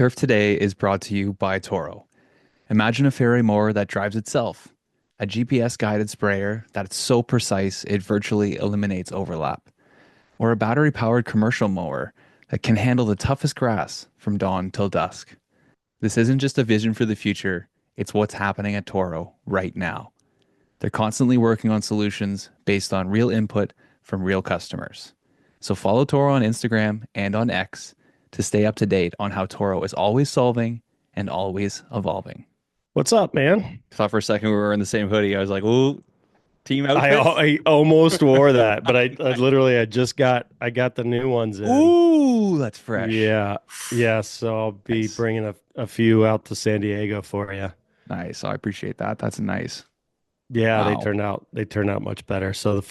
Turf Today is brought to you by Toro. Imagine a fairy mower that drives itself, a GPS guided sprayer that's so precise it virtually eliminates overlap, or a battery powered commercial mower that can handle the toughest grass from dawn till dusk. This isn't just a vision for the future, it's what's happening at Toro right now. They're constantly working on solutions based on real input from real customers. So follow Toro on Instagram and on X to stay up to date on how Toro is always solving and always evolving. What's up, man? I thought for a second we were in the same hoodie. I was like, "Ooh, team I outfits." I almost wore that, but I literally I got the new ones in. Ooh, that's fresh. Yeah, yeah. So I'll be Nice. bringing a few out to San Diego for you. Nice. I appreciate that. That's nice. Yeah, they Wow. turned out they turned out much better. So the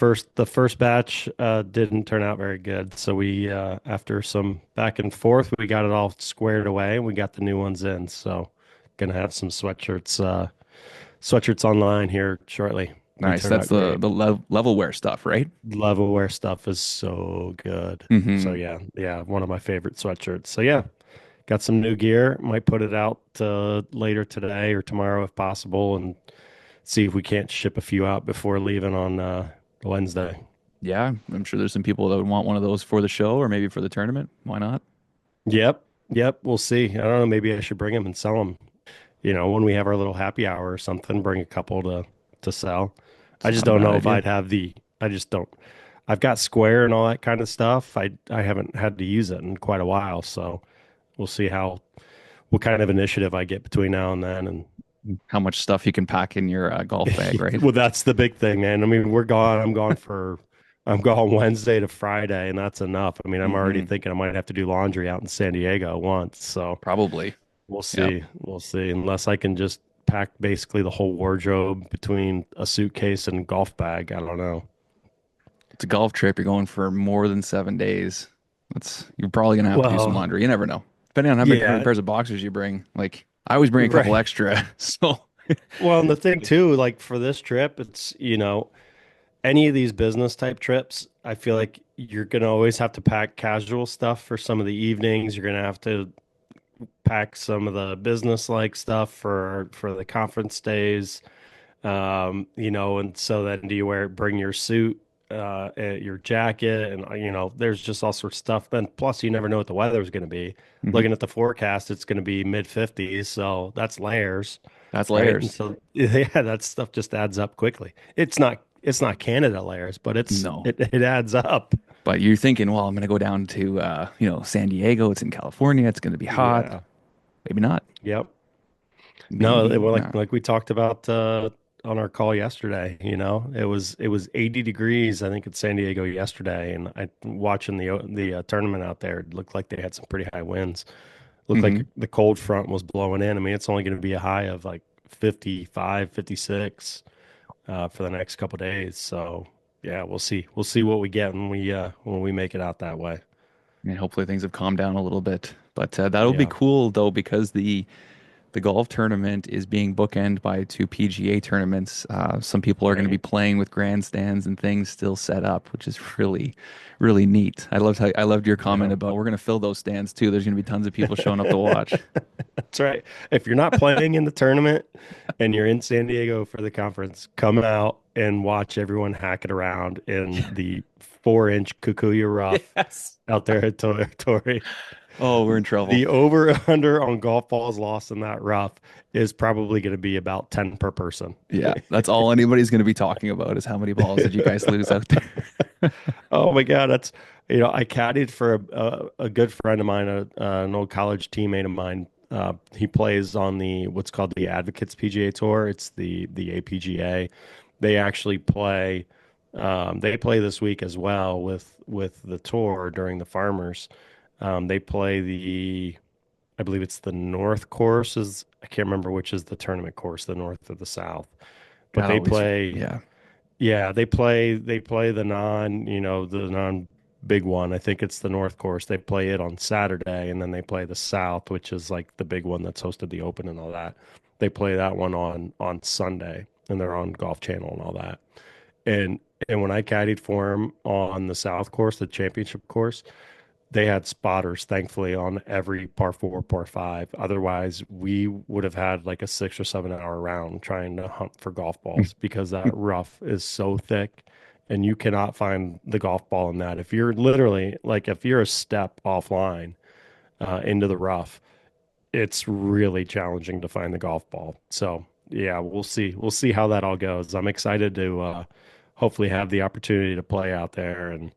first batch didn't turn out very good. So we after some back and forth, we got it all squared away and we got the new ones in. So gonna have some sweatshirts online here shortly. They Nice. turn That's out the great. the level wear stuff, right? Levelwear stuff is so good. So Mm-hmm. yeah, one of my favorite sweatshirts. So yeah, got some new gear. Might put it out later today or tomorrow if possible, and see if we can't ship a few out before leaving on Wednesday. Yeah, I'm sure there's some people that would want one of those for the show or maybe for the tournament. Why not? Yep, yep. We'll see. I don't know. Maybe I should bring them and sell them. When we have our little happy hour or something, bring a couple to sell. I It's just not a don't bad know if idea. I'd have the. I just don't. I've got Square and all that kind of stuff. I haven't had to use it in quite a while, so we'll see what kind of initiative I get between now and then. And How much stuff you can pack in your golf bag, right? well, that's the big thing, man. I mean, we're gone. I'm gone Wednesday to Friday, and that's enough. I mean, I'm already Hmm. thinking I might have to do laundry out in San Diego once. So Probably. we'll Yep. see. We'll see. Unless I can just pack basically the whole wardrobe between a suitcase and golf bag. I don't know. It's a golf trip. You're going for more than 7 days. You're probably gonna have to do some Well, laundry. You never know. Depending on how many yeah, pairs of boxers you bring. Like I always bring a couple right. extra. So Well, and the thing too, like for this trip, it's any of these business type trips, I feel like you're going to always have to pack casual stuff for some of the evenings. You're going to have to pack some of the business like stuff for the conference days. And so then do you bring your suit, your jacket, and there's just all sorts of stuff. And plus, you never know what the weather is going to be. mhm. Looking at the forecast, it's going to be mid 50s, so that's layers, That's right? And layers. so yeah, that stuff just adds up quickly. It's not Canada layers, but No. it adds up. But you're thinking, well, I'm gonna go down to San Diego. It's in California. It's gonna be hot. Yeah. Maybe not. Yep. No, Maybe well, like not. like we talked about on our call yesterday, it was 80 degrees, I think, in San Diego yesterday, and I watching the tournament out there, it looked like they had some pretty high winds. Looked like Hmm. the cold front was blowing in. I mean, it's only going to be a high of like 55, 56 for the next couple days. So yeah, we'll see. We'll see what we get when we make it out that way. And hopefully things have calmed down a little bit. But that'll be Yeah. cool though because the golf tournament is being bookended by two PGA tournaments. Some people are going to be Right. playing with grandstands and things still set up, which is really, really neat. I loved your comment Yeah. about we're going to fill those stands too. There's going to be tons of people showing up to watch. That's right. If you're not playing in the tournament and you're in San Diego for the conference, come out and watch everyone hack it around in the 4-inch Kikuyu rough Yes. out there at Torrey. Oh, we're in trouble. The over under on golf balls lost in that rough is probably going to be about 10 per person. Yeah, that's all anybody's going to be talking about is how many balls did you guys lose out there? Oh my God, I caddied for a good friend of mine, an old college teammate of mine. He plays on the what's called the Advocates PGA Tour. It's the APGA. They actually play. They play this week as well with the tour during the Farmers. They play I believe it's the North course. I can't remember which is the tournament course, the North or the South, but God, they always, play. yeah. Yeah, they play the non big one. I think it's the North course. They play it on Saturday and then they play the South, which is like the big one that's hosted the Open and all that. They play that one on Sunday and they're on Golf Channel and all that. And and when I caddied for him on the South course, the championship course, they had spotters, thankfully, on every par four, par five. Otherwise, we would have had like a 6 or 7 hour round trying to hunt for golf balls because that rough is so thick and you cannot find the golf ball in that. If you're literally like, if you're a step offline into the rough, it's really challenging to find the golf ball. So, yeah, we'll see. We'll see how that all goes. I'm excited to hopefully have the opportunity to play out there and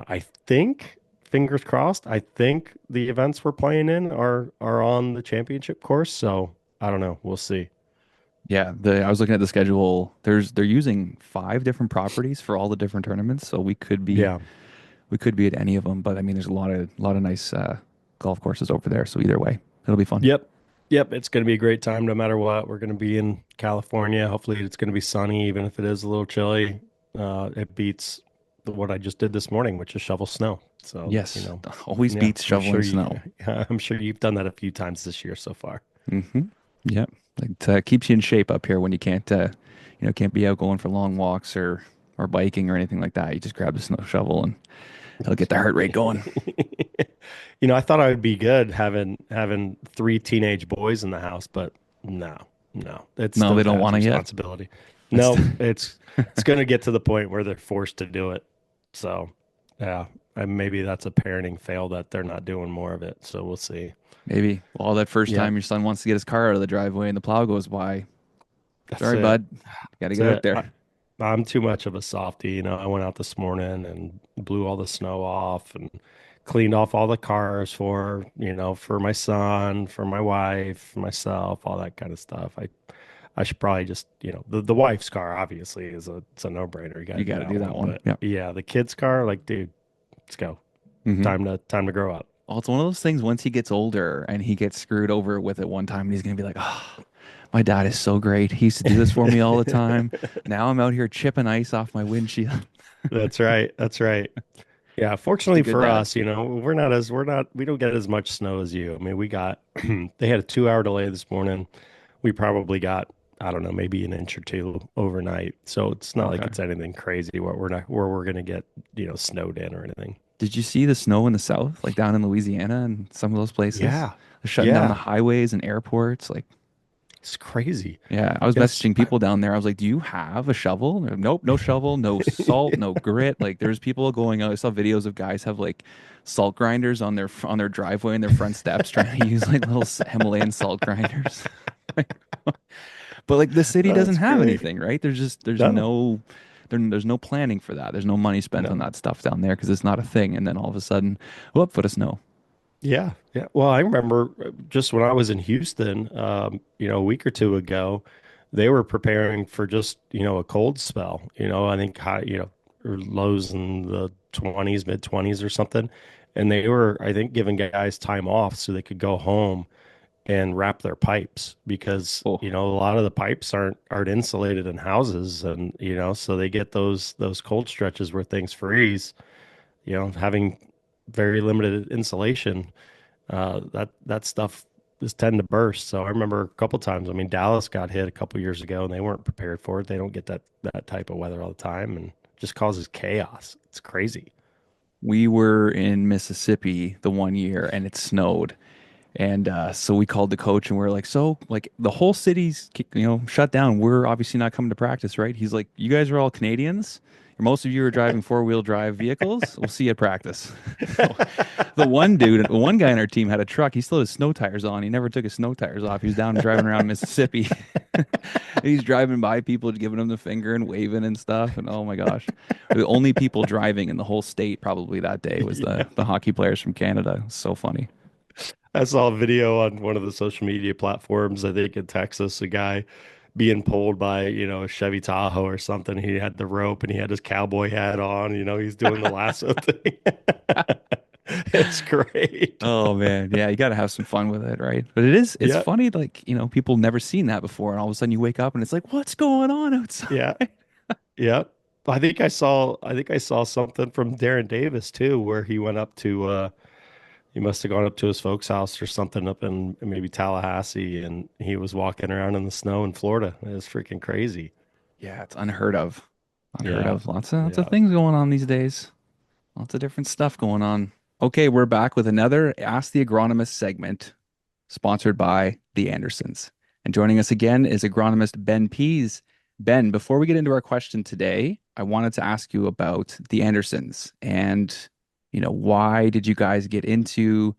I think, fingers crossed, I think the events we're playing in are on the championship course. So I don't know. We'll see. Yeah, I was looking at the schedule. They're using 5 different properties for all the different tournaments, so Yeah. we could be at any of them. But I mean, there's a lot of nice golf courses over there. So either way, it'll be fun. Yep. Yep. It's going to be a great time no matter what. We're going to be in California. Hopefully, it's going to be sunny, even if it is a little chilly. It beats what I just did this morning, which is shovel snow. So, Yes, always yeah, beats shoveling snow. I'm sure you've done that a few times this year so far. Hmm. Yep, it keeps you in shape up here when you can't be out going for long walks or biking or anything like that. You just grab the snow shovel and it'll get the heart rate going. I thought I would be good having 3 teenage boys in the house, but no, no, it's No, still they don't dad's want to yet. responsibility. That's No, it's going to get to the point where they're forced to do it. So, yeah, and maybe that's a parenting fail that they're not doing more of it. So we'll see. maybe. Well, that first Yeah, time your son wants to get his car out of the driveway and the plow goes by. that's Sorry, it. bud. Got to That's get out it. there. I'm too much of a softie. I went out this morning and blew all the snow off and cleaned off all the cars for my son, for my wife, for myself, all that kind of stuff. I should probably just, the wife's car obviously it's a no-brainer. You got to You do got to that do that one. one. But Yeah. yeah, the kid's car, like, dude, let's go. Hmm. Time to grow up. Well, it's one of those things once he gets older and he gets screwed over with it one time and he's going to be like, oh, my dad is so great. He used to do this for me all the time. Now I'm out here chipping ice off my windshield. That's right. That's right. Yeah, Just a fortunately good for dad. us, we don't get as much snow as you. I mean, we got they had a 2 hour delay this morning. We probably got, I don't know, maybe an inch or two overnight. So it's not like Okay. it's anything crazy where we're gonna get, snowed in or anything. Did you see the snow in the south, like down in Louisiana and some of those places? Yeah. They're shutting down the Yeah. highways and airports. Like, It's crazy. yeah, I was It's messaging people down there. I was like, "Do you have a shovel?" They're, nope, no shovel, no salt, no grit. Like, there's people going out. I saw videos of guys have like salt grinders on their driveway and their front steps, trying to use like little Himalayan salt grinders. But like the city doesn't That's have great. anything, right? No. There's no planning for that. There's no money spent on No. that stuff down there because it's not a thing. And then all of a sudden, whoop, foot of snow. Yeah, yeah. Well, I remember just when I was in Houston, a week or two ago, they were preparing for just, a cold spell. I think high, or lows in the 20s, mid 20s or something. And they were, I think, giving guys time off so they could go home and wrap their pipes because, Oh, a lot of the pipes aren't insulated in houses and, so they get those cold stretches where things freeze, having very limited insulation that stuff is tend to burst. So I remember a couple times. I mean, Dallas got hit a couple years ago, and they weren't prepared for it. They don't get that type of weather all the time, and it just causes chaos. It's crazy. we were in Mississippi the one year and it snowed. And so we called the coach and we are like, so like the whole city's shut down. We're obviously not coming to practice, right? He's like, you guys are all Canadians. Most of you are driving four-wheel drive vehicles. We'll see you at practice. So the one guy on our team had a truck. He still had his snow tires on. He never took his snow tires off. He was down driving around Mississippi. He's driving by people, giving them the finger and waving and stuff. And oh my gosh, the only people driving in the whole state probably that day was Yeah. the hockey players from Canada. So funny. I saw a video on one of the social media platforms, I think in Texas, a guy being pulled by, a Chevy Tahoe or something. He had the rope and he had his cowboy hat on, he's doing the lasso thing. It's great. Oh man, yeah, you got to have some fun with it, right? But it's Yeah. funny, like, people never seen that before, and all of a sudden you wake up and it's like, what's going on outside? Yeah. Yeah. I think I saw something from Darren Davis too, where he went up to he must have gone up to his folks' house or something up in maybe Tallahassee and he was walking around in the snow in Florida. It was freaking crazy. Yeah, it's unheard of. Unheard Yeah. of. Lots of Yeah. things going on these days. Lots of different stuff going on. Okay, we're back with another Ask the Agronomist segment sponsored by the Andersons. And joining us again is agronomist Ben Pease. Ben, before we get into our question today, I wanted to ask you about the Andersons and, why did you guys get into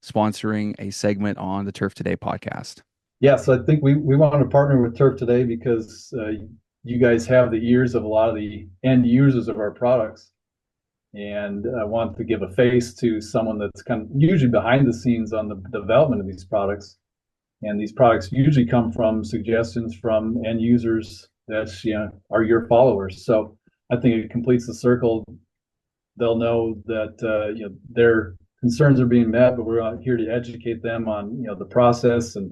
sponsoring a segment on the Turf Today podcast? Yeah, so I think we want to partner with Turf Today because you guys have the ears of a lot of the end users of our products, and I want to give a face to someone that's kind of usually behind the scenes on the development of these products. And these products usually come from suggestions from end users that are your followers. So I think it completes the circle. They'll know that their concerns are being met, but we're out here to educate them on the process and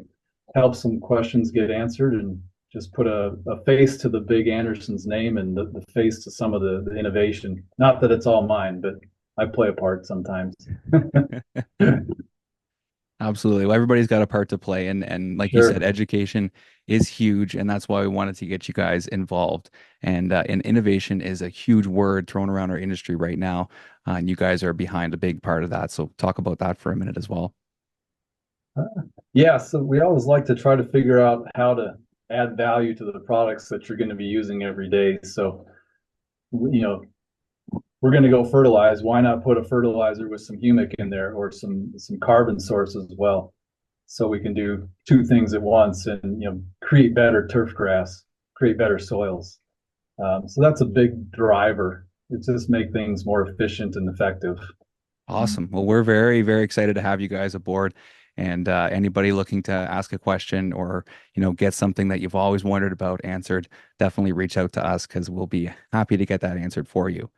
help some questions get answered, and just put a face to the big Anderson's name, and the face to some of the innovation. Not that it's all mine, but I play a part sometimes. Absolutely. Well, everybody's got a part to play, and like you said, Sure. education is huge, and that's why we wanted to get you guys involved. And innovation is a huge word thrown around our industry right now, and you guys are behind a big part of that. So talk about that for a minute as well. Yeah, so we always like to try to figure out how to add value to the products that you're going to be using every day. So, you know, we're going to go fertilize. Why not put a fertilizer with some humic in there, or some carbon source as well? So we can do two things at once, and create better turf grass, create better soils. So that's a big driver. It just make things more efficient and effective. Awesome. Well, we're very, very excited to have you guys aboard. And anybody looking to ask a question or, get something that you've always wondered about answered, definitely reach out to us because we'll be happy to get that answered for you.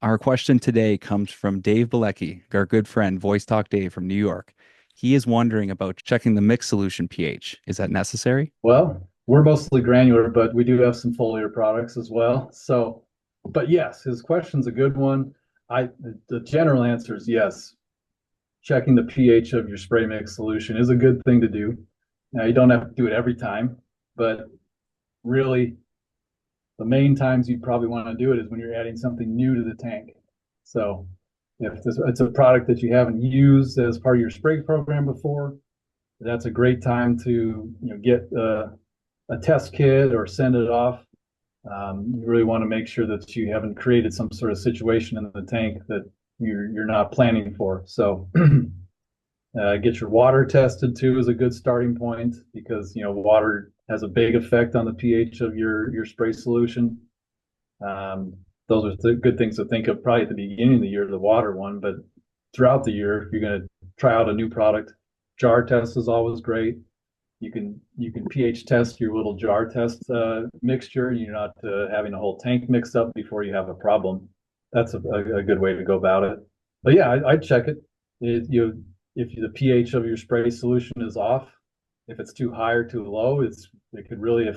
Our question today comes from Dave Bilecki, our good friend, Voice Talk Dave from New York. He is wondering about checking the mix solution pH. Is that necessary? Well, we're mostly granular, but we do have some foliar products as well. So, but yes, his question's a good one. The general answer is yes. Checking the pH of your spray mix solution is a good thing to do. Now, you don't have to do it every time, but really the main times you probably want to do it is when you're adding something new to the tank. So if it's a product that you haven't used as part of your spray program before, that's a great time to get a test kit or send it off. You really want to make sure that you haven't created some sort of situation in the tank that you're not planning for. So get your water tested too is a good starting point, because water has a big effect on the pH of your spray solution. Those are good things to think of probably at the beginning of the year, the water one, but throughout the year, if you're going to try out a new product, jar test is always great. You can pH test your little jar test mixture. You're not having a whole tank mixed up before you have a problem. That's a good way to go about it. But yeah, I'd check it. If the pH of your spray solution is off, if it's too high or too low, it could really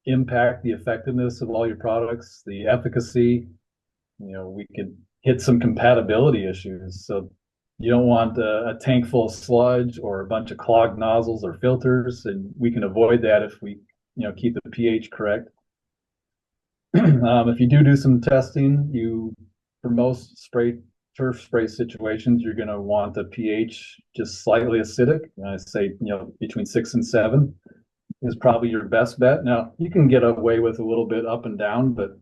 impact the effectiveness of all your products, the efficacy. We could hit some compatibility issues. So you don't want a tank full of sludge or a bunch of clogged nozzles or filters, and we can avoid that if we, keep the pH correct. If you do some testing, for most turf spray situations, you're going to want the pH just slightly acidic. I say, between 6 and 7 is probably your best bet. Now, you can get away with a little bit up and down, but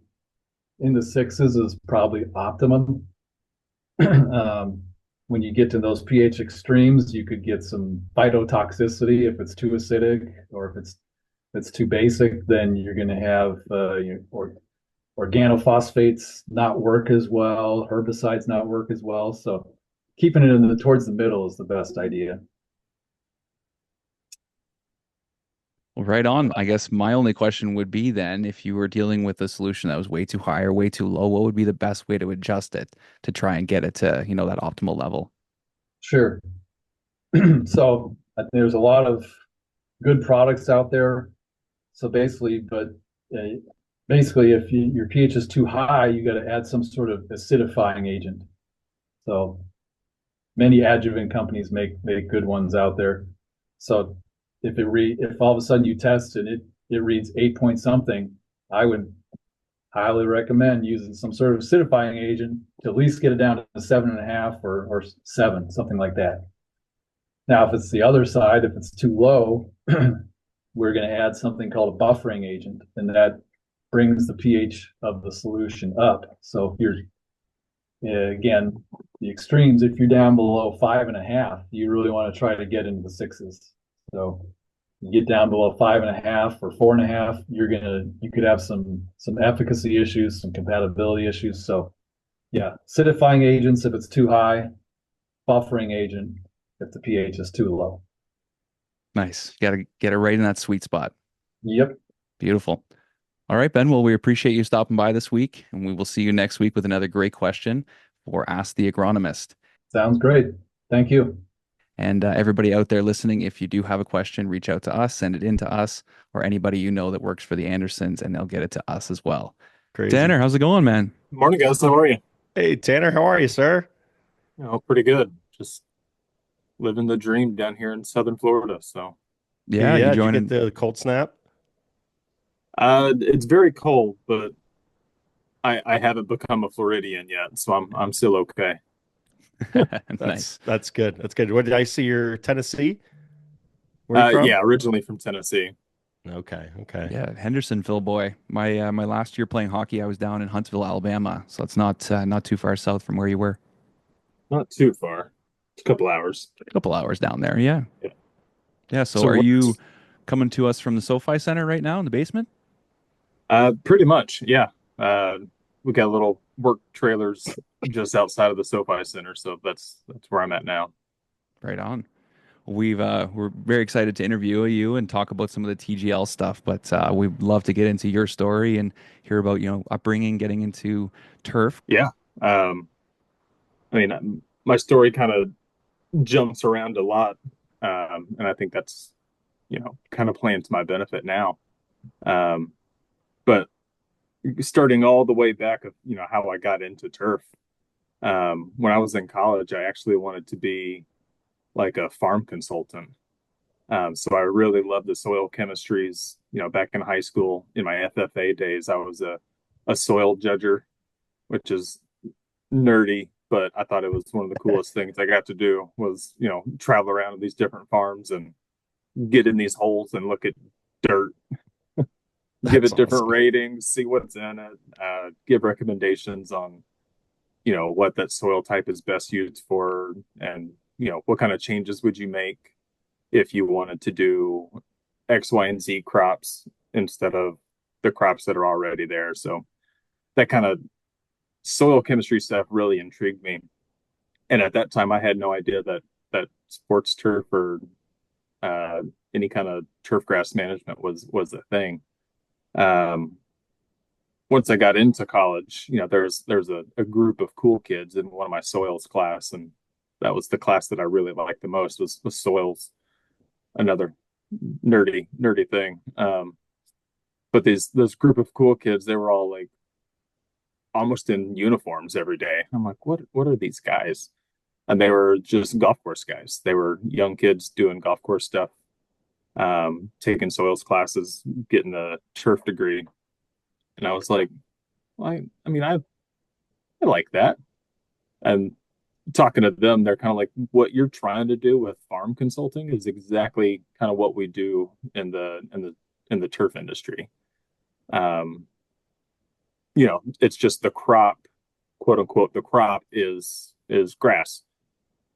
in the sixes is probably optimum. When you get to those pH extremes, you could get some phytotoxicity if it's too acidic, or if it's too basic, then you're going to have organophosphates not work as well, herbicides not work as well. So keeping it towards the middle is the best idea. Well, right on. I guess my only question would be then, if you were dealing with a solution that was way too high or way too low, what would be the best way to adjust it to try and get it to, that optimal level? Sure. So there's a lot of good products out there. So basically, if your pH is too high, you got to add some sort of acidifying agent. So many adjuvant companies make good ones out there. So if all of a sudden you test and it reads 8 point something, I would highly recommend using some sort of acidifying agent to at least get it down to 7.5 or 7, something like that. Now, if it's the other side, if it's too low, we're going to add something called a buffering agent, and that brings the pH of the solution up. So if you're, again, the extremes, if you're down below 5.5, you really want to try to get into the sixes. So you get down below 5.5 or 4.5, you could have some efficacy issues, some compatibility issues. So yeah, acidifying agents if it's too high, buffering agent if the pH is too low. Nice. You got to get it right in that sweet spot. Yep. Beautiful. All right, Ben. Well, we appreciate you stopping by this week, and we will see you next week with another great question for Ask the Agronomist. Sounds great. Thank you. And everybody out there listening, if you do have a question, reach out to us, send it in to us, or anybody you know that works for the Andersons, and they'll get it to us as well. Crazy. Tanner, how's it going, man? Morning, guys. How are you? Hey, Tanner, how are you, sir? Pretty good. Just living the dream down here in Southern Florida. So, Yeah, you Did you joining? get the cold snap? it's very cold, but I haven't become a Floridian yet, so I'm still okay. Nice. That's good. That's good. What did I see? Your Tennessee? Where are you from? Yeah, originally from Tennessee. Okay. Okay. Yeah, Hendersonville boy. My last year playing hockey, I was down in Huntsville, Alabama, so it's not too far south from where you were. Not too far. It's a couple hours. A couple hours down there. Yeah. Yeah. Yeah. So So are what? you coming to us from the SoFi Center right now in the basement? Pretty much. Yeah. We got little work trailers just outside of the SoFi Center, so that's where I'm at now. Right on. We're very excited to interview you and talk about some of the TGL stuff, but we'd love to get into your story and hear about, upbringing, getting into turf. Yeah. Um, I mean, my story kind of jumps around a lot, and I think that's kind of playing to my benefit now. Um, but starting all the way back of how I got into turf. When I was in college, I actually wanted to be like a farm consultant. So I really loved the soil chemistries. Back in high school, in my FFA days, I was a soil judger, which is nerdy, but I thought it was one of the coolest things I got to do was, travel around to these different farms and get in these holes and look at dirt, give That's it different awesome. ratings, see what's in it, give recommendations on, what that soil type is best used for, and, what kind of changes would you make if you wanted to do X, Y, and Z crops instead of the crops that are already there. So that kind of soil chemistry stuff really intrigued me. And at that time, I had no idea that sports turf or any kind of turf grass management was a thing. Um, Once I got into college, there's a group of cool kids in one of my soils class, and that was the class that I really liked the most was soils, another nerdy thing. But this group of cool kids, they were all like almost in uniforms every day. I'm like, what are these guys? And they were just golf course guys. They were young kids doing golf course stuff, taking soils classes, getting a turf degree. And I was like, well, I mean, I like that. And talking to them, they're kind of like, what you're trying to do with farm consulting is exactly kind of what we do in the turf industry. Um, it's just the crop, quote unquote, the crop is grass.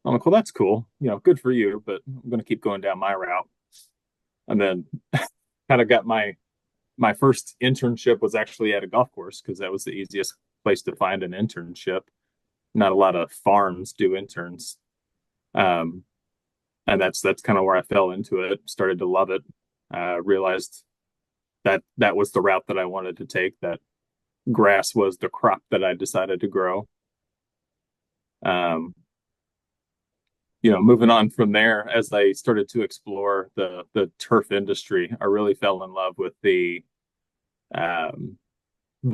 I'm like, well, that's cool. Good for you, but I'm going to keep going down my route. And then kind of got my first internship was actually at a golf course because that was the easiest place to find an internship. Not a lot of farms do interns. And that's kind of where I fell into it, started to love it. Realized that was the route that I wanted to take, that grass was the crop that I decided to grow. Moving on from there, as I started to explore the turf industry, I really fell in love with the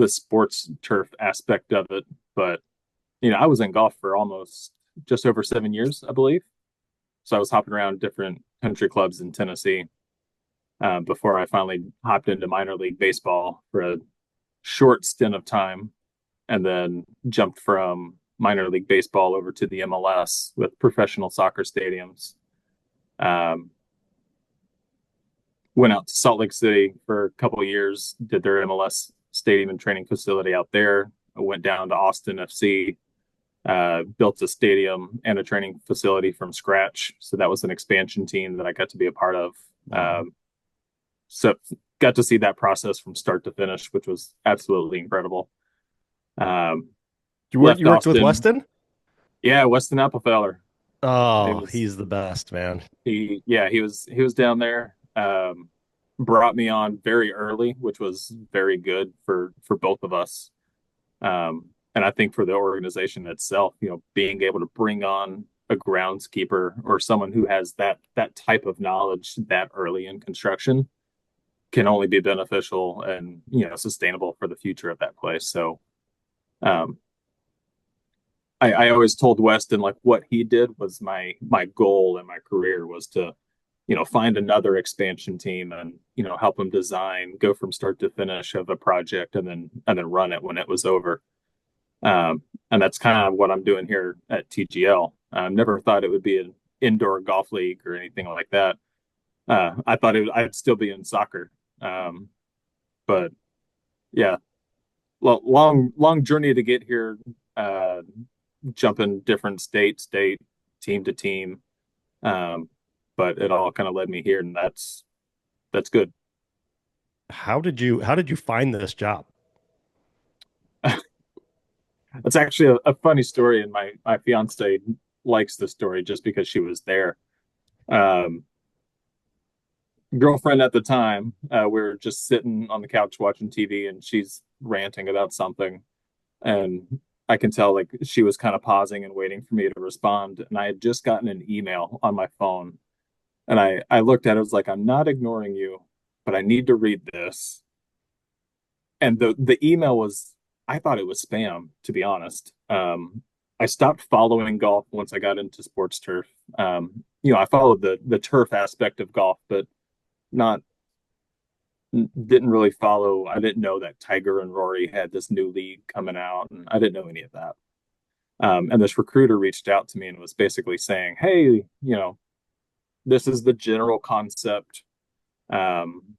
sports turf aspect of it. But I was in golf for almost just over 7 years, I believe. So I was hopping around different country clubs in Tennessee before I finally hopped into minor league baseball for short stint of time, and then jumped from minor league baseball over to the MLS with professional soccer stadiums. Um, Went out to Salt Lake City for a couple of years, did their MLS stadium and training facility out there. I went down to Austin FC, built a stadium and a training facility from scratch. So that was an expansion team that I got to be a part of. Wow. So got to see that process from start to finish, which was absolutely incredible. You Left worked with Austin. Weston? Yeah, Weston Applefeller. It Oh, was he's the best, man. he was down there. Brought me on very early, which was very good for both of us. And I think for the organization itself, being able to bring on a groundskeeper or someone who has that type of knowledge that early in construction can only be beneficial and sustainable for the future of that place. So um, I always told Weston like what he did was my goal in my career was to find another expansion team and help them design, go from start to finish of a project, and then run it when it was over. And that's kind of what I'm doing here at TGL. I never thought it would be an indoor golf league or anything like that. I thought I'd still be in soccer. But yeah, long journey to get here. Jumping different state, team to team. But it all kind of led me here, and that's good. How did you find this job? That's actually a funny story, and my fiance likes the story just because she was there. Um, Girlfriend at the time, we were just sitting on the couch watching TV, and she's ranting about something, and I can tell like she was kind of pausing and waiting for me to respond, and I had just gotten an email on my phone, and I looked at it, I was like, I'm not ignoring you, but I need to read this. And the email was, I thought it was spam, to be honest. I stopped following golf once I got into sports turf. I followed the turf aspect of golf, but not didn't really follow. I didn't know that Tiger and Rory had this new league coming out, and I didn't know any of that. And this recruiter reached out to me and was basically saying, "Hey, this is the general concept. Um,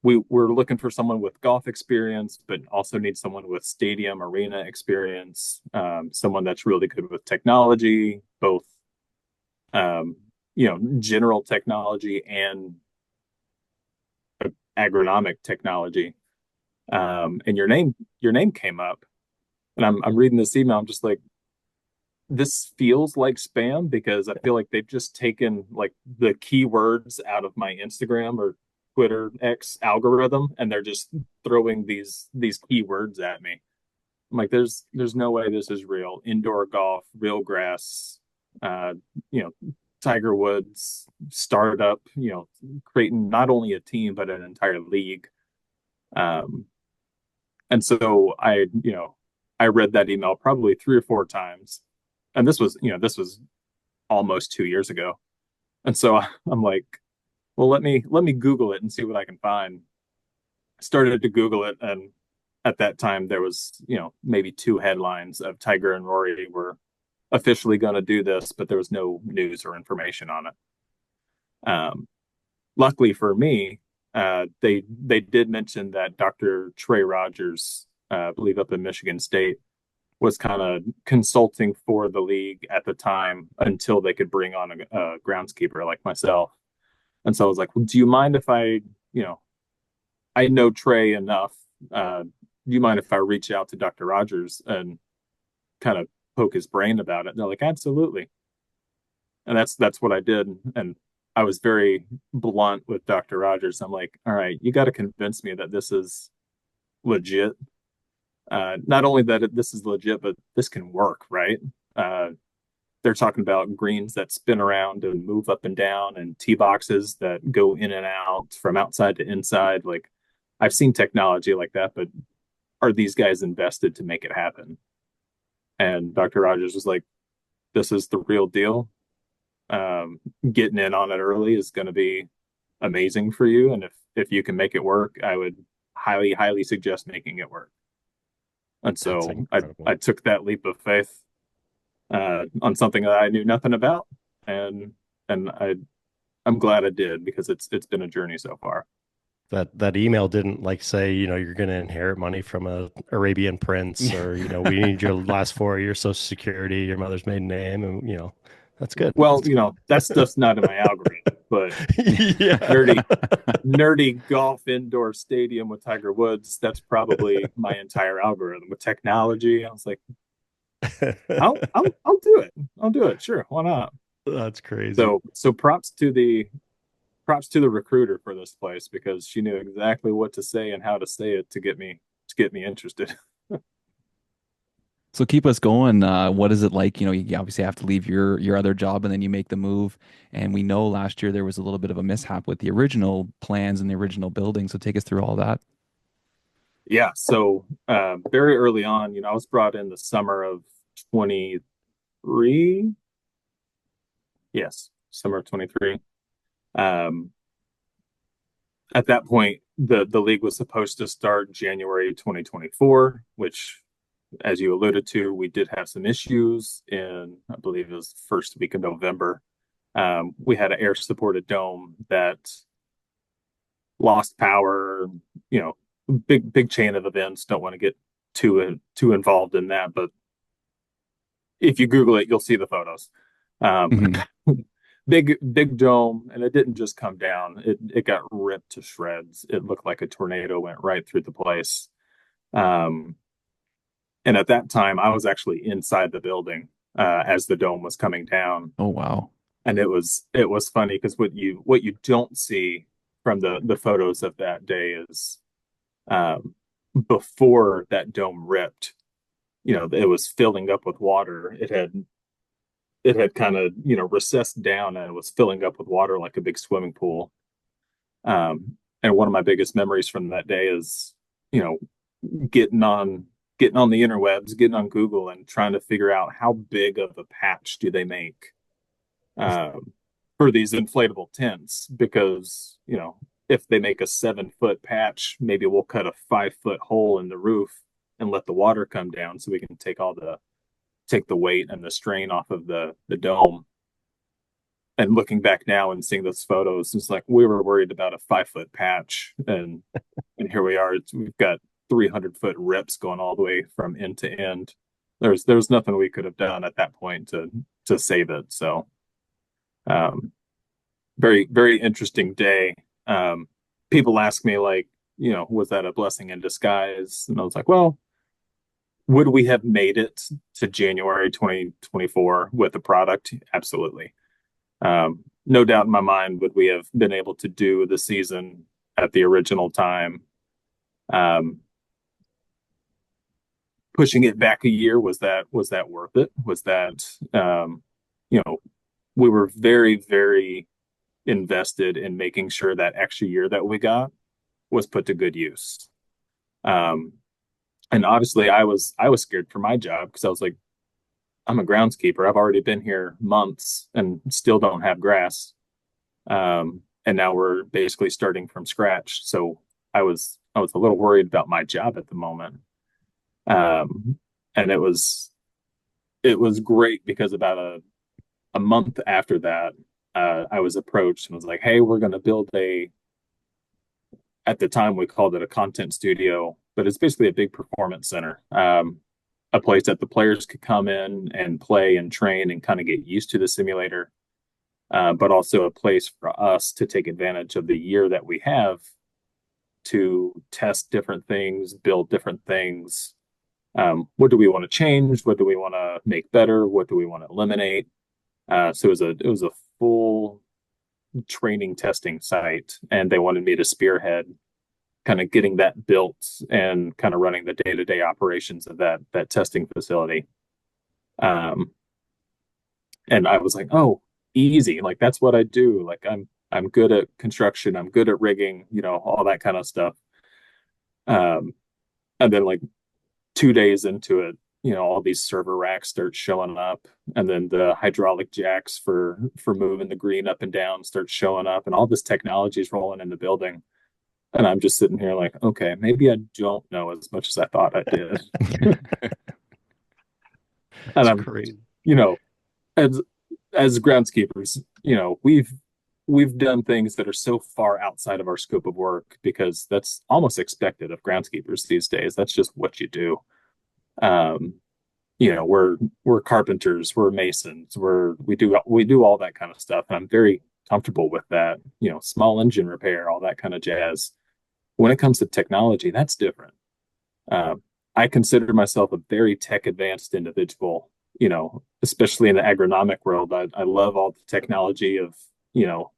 we're looking for someone with golf experience, but also need someone with stadium arena experience, someone that's really good with technology, both general technology and agronomic technology." And your name came up, and I'm reading this email. I'm just like, this feels like spam because I feel like they've just taken like the keywords out of my Instagram or Twitter X algorithm, and they're just throwing these keywords at me. I'm like, there's no way this is real. Indoor golf, real grass, uh, you know, Tiger Woods startup, creating not only a team but an entire league. Um, and so I read that email probably 3 or 4 times, and this was almost 2 years ago. And so I'm like, well, let me Google it and see what I can find. Started to Google it, and at that time there was, maybe two headlines of Tiger and Rory were officially going to do this, but there was no news or information on it. Luckily for me, they did mention that Dr. Trey Rogers, I believe up in Michigan State, was kind of consulting for the league at the time until they could bring on a groundskeeper like myself. And so I was like, well, do you mind if I know Trey enough. Do you mind if I reach out to Dr. Rogers and kind of poke his brain about it? And they're like, absolutely. And that's what I did. And I was very blunt with Dr. Rogers. I'm like, all right, you got to convince me that this is legit. Not only that this is legit, but this can work, right? Uh, they're talking about greens that spin around and move up and down, and tee boxes that go in and out from outside to inside. Like, I've seen technology like that, but are these guys invested to make it happen? And Dr. Rogers was like, this is the real deal. Getting in on it early is going to be amazing for you. And if you can make it work, I would highly, highly suggest making it work. And That's so incredible. I took that leap of faith on something that I knew nothing about, and I'm glad I did because it's been a journey so far. That email didn't like say, you're going to inherit money from a Arabian prince, or, we need your last four of your social security, your mother's maiden name, and that's good. Well, That's that stuff's not in my algorithm, but yeah. nerdy golf indoor stadium with Tiger Woods, that's probably my entire algorithm. With technology, I was like, I'll do it. I'll do it. Sure, why not? That's crazy. So props to the recruiter for this place because she knew exactly what to say and how to say it to get me interested. So keep us going. What is it like? You obviously have to leave your other job and then you make the move. And we know last year there was a little bit of a mishap with the original plans and the original building. So take us through all that. Yeah, so very early on, I was brought in the summer of 23. Yes, summer of 23. Um, at that point, the league was supposed to start January 2024, which, as you alluded to, we did have some issues in, I believe it was first week of November. We had an air supported dome that lost power, you know, big chain of events. Don't want to get too involved in that, but if you Google it, you'll see the photos. Um, Mhm. big dome, and it didn't just come down. It got ripped to shreds. It looked like a tornado went right through the place. Um, and at that time, I was actually inside the building as the dome was coming down, Oh, wow. and it was funny because what you don't see from the photos of that day is um, before that dome ripped. It was filling up with water. It had kind of recessed down and it was filling up with water like a big swimming pool. And one of my biggest memories from that day is you know getting on the interwebs, getting on Google, and trying to figure out how big of a patch do they make um, for these inflatable tents, because if they make a 7-foot patch, maybe we'll cut a 5-foot hole in the roof and let the water come down so we can take the weight and the strain off of the dome. And looking back now and seeing those photos, it's like we were worried about a 5-foot patch, and here we are. We've got 300-foot rips going all the way from end to end. There's nothing we could have done at that point to save it. So um, very very interesting day. People ask me, like, was that a blessing in disguise? And I was like, well, would we have made it to January 2024 with the product? Absolutely. No doubt in my mind, would we have been able to do the season at the original time? Um, Pushing it back a year, was that worth it? Was that you know we were very very invested in making sure that extra year that we got was put to good use. Um, and obviously, I was scared for my job because I was like, I'm a groundskeeper. I've already been here months and still don't have grass. And now we're basically starting from scratch. So I was a little worried about my job at the moment. Um, and it was great because about a month after that, I was approached and was like, "Hey, we're going to build a." At the time, we called it a content studio, but it's basically a big performance center, a place that the players could come in and play and train and kind of get used to the simulator, but also a place for us to take advantage of the year that we have to test different things, build different things. What do we want to change? What do we want to make better? What do we want to eliminate? So it was a full training testing site, and they wanted me to spearhead kind of getting that built and kind of running the day-to-day operations of that testing facility. Um, and I was like, oh, easy. Like, that's what I do. Like, I'm good at construction. I'm good at rigging, all that kind of stuff. Um, and then, like, 2 days into it, all these server racks start showing up, and then the hydraulic jacks for moving the green up and down start showing up, and all this technology is rolling in the building. And I'm just sitting here like, okay, maybe I don't know as much as I thought I did. And It's I'm, crazy. you know, as groundskeepers, we've done things that are so far outside of our scope of work because that's almost expected of groundskeepers these days. That's just what you do. Um, we're carpenters, we're masons, we do all that kind of stuff, and I'm very comfortable with that. Small engine repair, all that kind of jazz. When it comes to technology, that's different. Uh, I consider myself a very tech advanced individual, especially in the agronomic world. I love all the technology of, you know,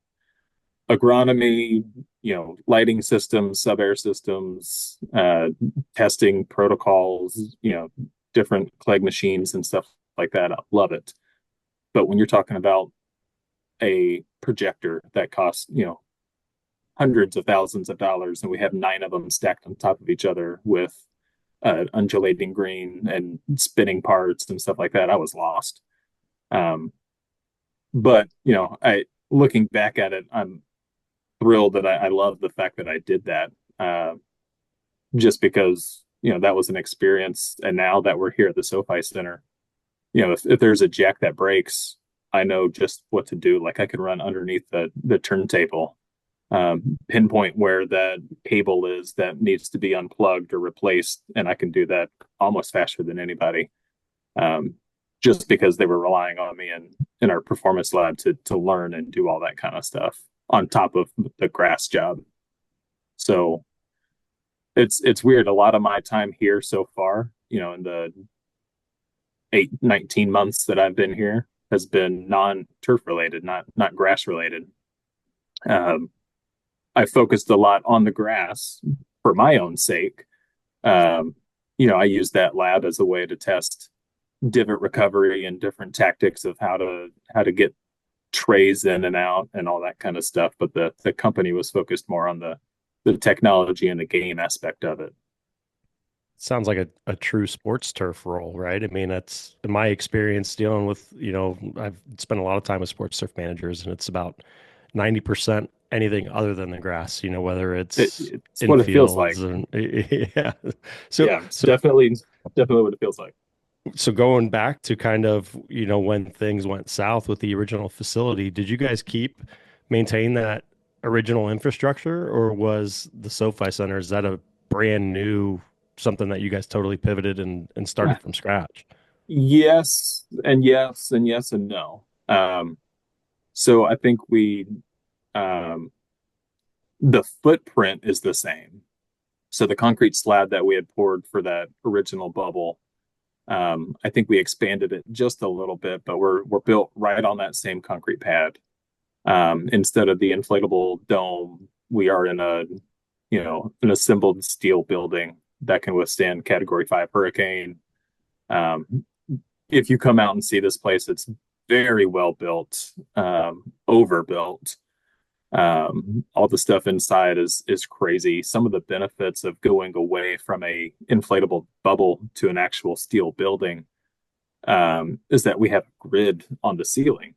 agronomy, lighting systems, sub-air systems, testing protocols, different Clegg machines and stuff like that. I love it. But when you're talking about a projector that costs, hundreds of thousands of dollars, and we have 9 of them stacked on top of each other with undulating green and spinning parts and stuff like that, I was lost. Um, but I looking back at it, I'm thrilled that I love the fact that I did that. Just because that was an experience, and now that we're here at the SoFi Center, if there's a jack that breaks, I know just what to do. Like I can run underneath the turntable, pinpoint where that cable is that needs to be unplugged or replaced, and I can do that almost faster than anybody. Um, just because they were relying on me in our performance lab to learn and do all that kind of stuff on top of the grass job. So it's weird. A lot of my time here so far, in the 19 months that I've been here, has been non-turf related, not grass related. Um, I focused a lot on the grass for my own sake. Um, I use that lab as a way to test divot recovery and different tactics of how to get trays in and out and all that kind of stuff. But the company was focused more on the technology and the game aspect of it. Sounds like a true sports turf role, right? I mean, that's in my experience dealing with, I've spent a lot of time with sports turf managers, and it's about 90% anything other than the grass, whether it's It's what it feels like. infields and yeah. So, Yeah, it's so, definitely what it feels like. so going back to kind of, when things went south with the original facility, did you guys maintain that original infrastructure, or was the SoFi Center, is that a brand new something that you guys totally pivoted and started from scratch? Yes, and yes, and yes, and no. So I think um, the footprint is the same. So the concrete slab that we had poured for that original bubble, I think we expanded it just a little bit, but we're built right on that same concrete pad. Instead of the inflatable dome, we are in an assembled steel building that can withstand Category 5 hurricane. Um, if you come out and see this place, it's very well built, overbuilt. All the stuff inside is crazy. Some of the benefits of going away from a inflatable bubble to an actual steel building, is that we have a grid on the ceiling.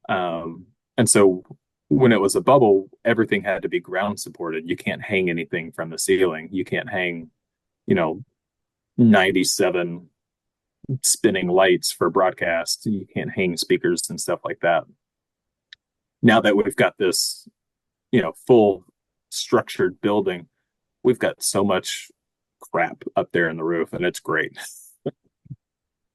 And so when it was a bubble, everything had to be ground supported. You can't hang anything from the ceiling. You can't hang, you know, 97 spinning lights for broadcast. You can't hang speakers and stuff like that. Now that we've got this, full structured building, we've got so much crap up there in the roof, and it's great.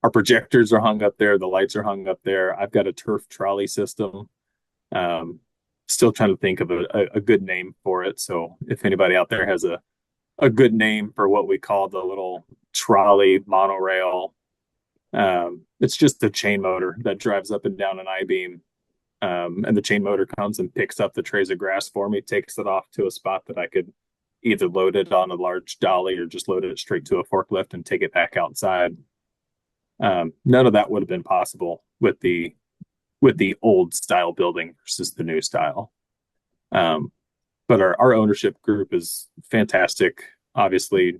Our projectors are hung up there. The lights are hung up there. I've got a turf trolley system. Still trying to think of a good name for it. So if anybody out there has a good name for what we call the little trolley monorail, it's just a chain motor that drives up and down an I-beam. And the chain motor comes and picks up the trays of grass for me, takes it off to a spot that I could either load it on a large dolly or just load it straight to a forklift and take it back outside. None of that would have been possible with the old style building versus the new style. But our ownership group is fantastic. Obviously,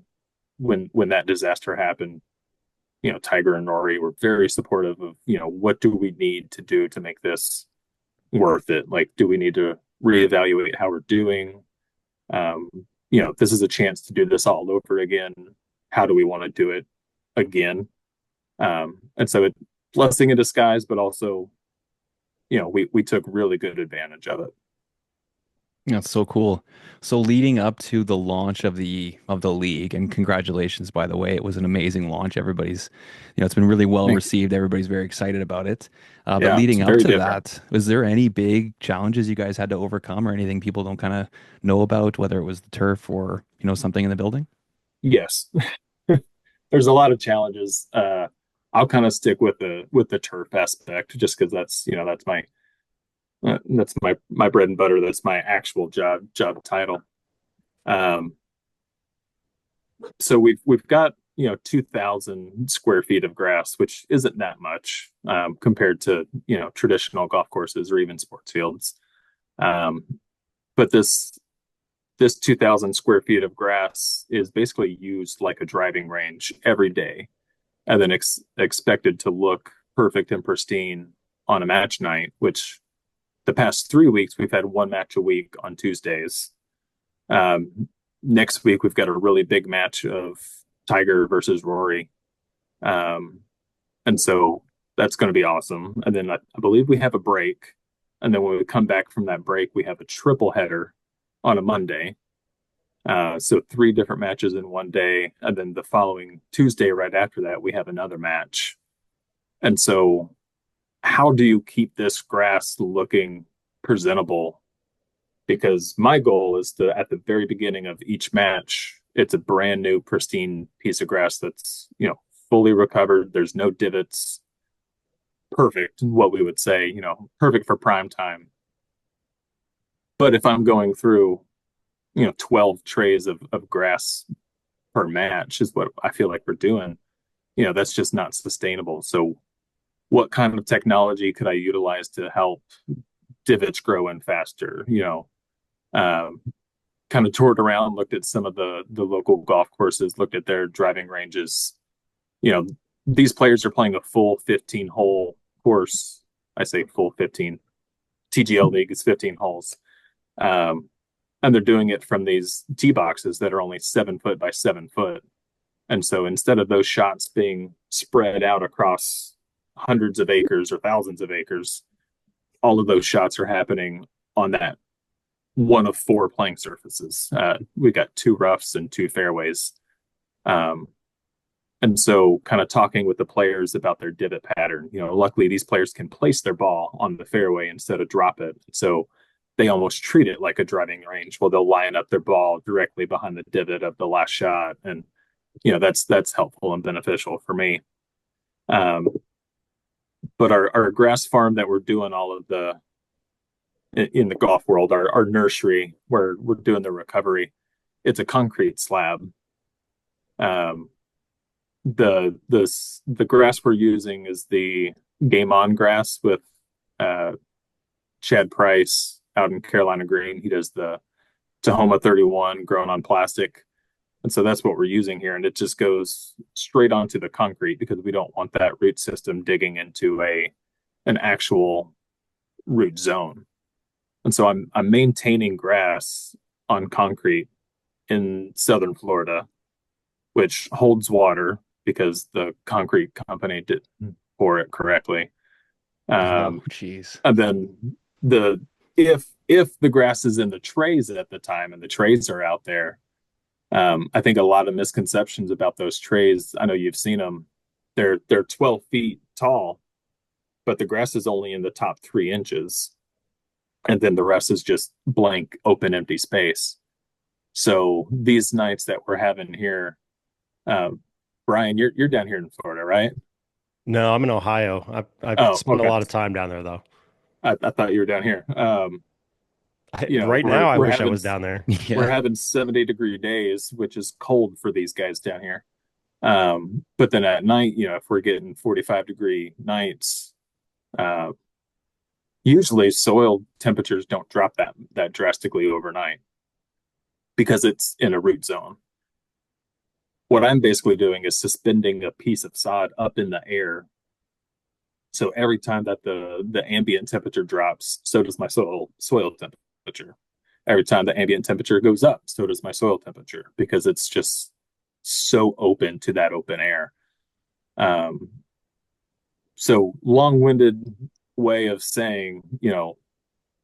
when that disaster happened, Tiger and Rory were very supportive of, what do we need to do to make this worth it? Like, do we need to reevaluate how we're doing? Um, this is a chance to do this all over again. How do we want to do it again? And so it blessing in disguise, but also, we took really good advantage of it. That's so cool. So leading up to the launch of the league, and congratulations, by the way, it was an amazing launch. Everybody's, it's been really well Thank you. received. Everybody's very excited about it. But Yeah, it's leading up very to different. that, was there any big challenges you guys had to overcome, or anything people don't kind of know about, whether it was the turf or something in the building? Yes, there's a lot of challenges. I'll kind of stick with the turf aspect just because that's my bread and butter. That's my actual job title. Um, so we've got 2,000 square feet of grass, which isn't that much compared to traditional golf courses or even sports fields. Um, but this 2,000 square feet of grass is basically used like a driving range every day, and then expected to look perfect and pristine on a match night, which the past 3 weeks we've had one match a week on Tuesdays. Next week we've got a really big match of Tiger versus Rory, and so that's going to be awesome. And then I believe we have a break, and then when we come back from that break, we have a triple header on a Monday. So three different matches in one day, and then the following Tuesday, right after that, we have another match. And so, how do you keep this grass looking presentable? Because my goal is to, at the very beginning of each match, it's a brand new, pristine piece of grass that's, fully recovered. There's no divots. Perfect, what we would say, perfect for prime time. But if I'm going through, 12 trays of grass per match is what I feel like we're doing, that's just not sustainable. So, what kind of technology could I utilize to help divots grow in faster? Um, Kind of toured around, looked at some of the local golf courses, looked at their driving ranges. You know, these players are playing a full 15 hole course. I say full 15. TGL league is 15 holes. Um, and they're doing it from these tee boxes that are only 7 foot by 7 foot. And so instead of those shots being spread out across hundreds of acres or thousands of acres, all of those shots are happening on that one of four playing surfaces. We got two roughs and two fairways. Um, and so kind of talking with the players about their divot pattern, luckily these players can place their ball on the fairway instead of drop it. So they almost treat it like a driving range. Well, they'll line up their ball directly behind the divot of the last shot. And, that's helpful and beneficial for me. But our grass farm that we're doing all of in the golf world, our nursery where we're doing the recovery, it's a concrete slab. Um, the grass we're using is the Game On grass with uh, Chad Price out in Carolina Green. He does the Tahoma 31 grown on plastic. And so that's what we're using here. And it just goes straight onto the concrete because we don't want that root system digging into an actual root zone. And so I'm maintaining grass on concrete in southern Florida, which holds water because the concrete company didn't pour it correctly. Oh, jeez. And then if the grass is in the trays at the time and the trays are out there, I think a lot of misconceptions about those trays. I know you've seen them. They're 12 feet tall, but the grass is only in the top 3 inches, and then the rest is just blank, open, empty space. So these nights that we're having here, Brian, you're down here in Florida, right? No, I'm in Ohio. I've Oh, spent a okay. lot of time down there though. I thought you were down here. Right now, I We're wish I having was down there. we're Yeah. having 70-degree days, which is cold for these guys down here. But then at night, if we're getting 45-degree nights, uh, usually soil temperatures don't drop that drastically overnight because it's in a root zone. What I'm basically doing is suspending a piece of sod up in the air. So every time that the ambient temperature drops, so does my soil temperature. every time the ambient temperature goes up, so does my soil temperature, because it's just so open to that open air. So long-winded way of saying,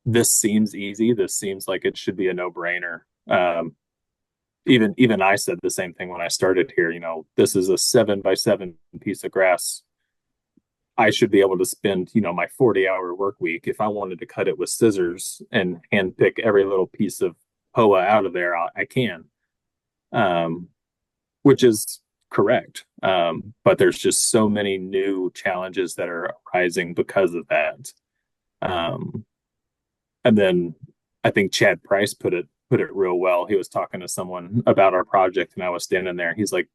this seems easy. This seems like it should be a no-brainer. Even I said the same thing when I started here. This is a 7x7 piece of grass. I should be able to spend, my 40-hour work week. If I wanted to cut it with scissors and hand pick every little piece of POA out of there, I can, which is correct. But there's just so many new challenges that are arising because of that. And then I think Chad Price put it real well. He was talking to someone about our project, and I was standing there. He's like,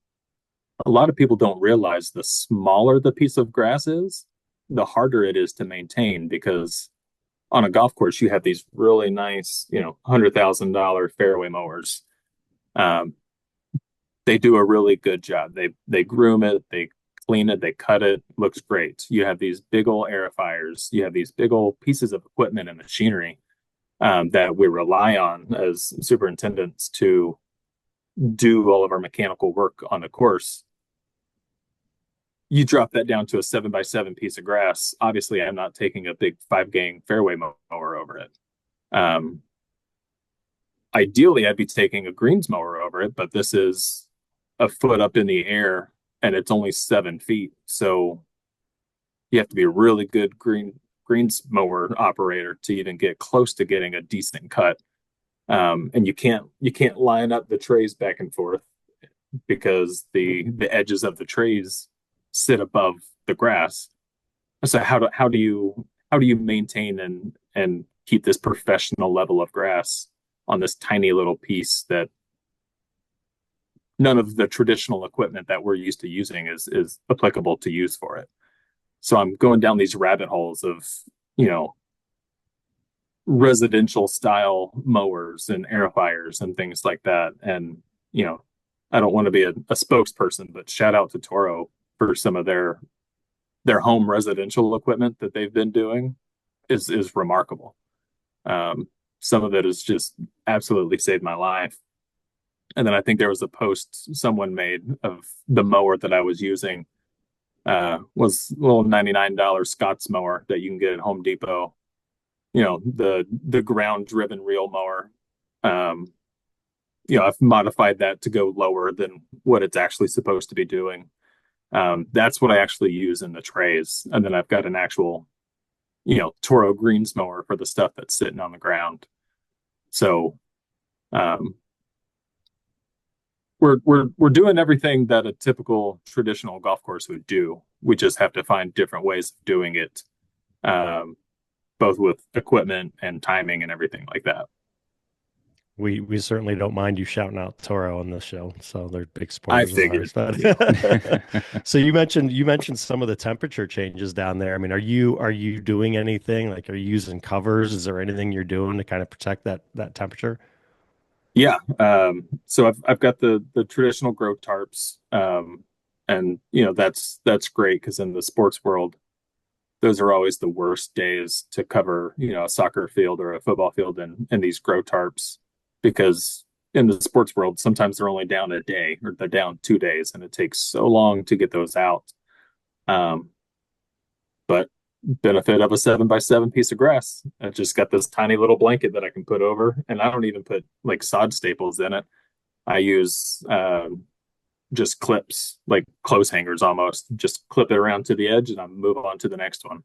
a lot of people don't realize the smaller the piece of grass is, the harder it is to maintain, because on a golf course, you have these really nice, $100,000 fairway mowers. They do a really good job. They groom it, they clean it, they cut it, looks great. You have these big old aerifiers, you have these big old pieces of equipment and machinery that we rely on as superintendents to do all of our mechanical work on the course. You drop that down to a 7x7 piece of grass. Obviously, I'm not taking a big 5-gang fairway mower over it. Ideally, I'd be taking a greens mower over it, but this is a foot up in the air and it's only 7 feet. So you have to be a really good greens mower operator to even get close to getting a decent cut. And you can't line up the trays back and forth because the edges of the trays sit above the grass. So how do you maintain and keep this professional level of grass on this tiny little piece that none of the traditional equipment that we're used to using is applicable to use for it? So I'm going down these rabbit holes of, residential style mowers and aerifiers and things like that. And, I don't want to be a spokesperson, but shout out to Toro for some of their home residential equipment that they've been doing is remarkable. Some of it has just absolutely saved my life. And then I think there was a post someone made of the mower that I was using. Was a little $99 Scott's mower that you can get at Home Depot. The ground driven reel mower. I've modified that to go lower than what it's actually supposed to be doing. That's what I actually use in the trays. And then I've got an actual, Toro greens mower for the stuff that's sitting on the ground. So, we're doing everything that a typical traditional golf course would do. We just have to find different ways of doing it, both with equipment and timing and everything like that. We certainly don't mind you shouting out Toro on this show, so they're big I supporters of figured. ours. But so you mentioned some of the temperature changes down there. I mean, are you doing anything? Like, are you using covers? Is there anything you're doing to kind of protect that temperature? Yeah. So I've got the traditional grow tarps, and that's great because in the sports world, those are always the worst days to cover, a soccer field or a football field in these grow tarps, because in the sports world, sometimes they're only down a day or they're down 2 days, and it takes so long to get those out. But benefit of a 7x7 piece of grass, I just got this tiny little blanket that I can put over, and I don't even put like sod staples in it. I use just clips, like clothes hangers almost, just clip it around to the edge and I move on to the next one.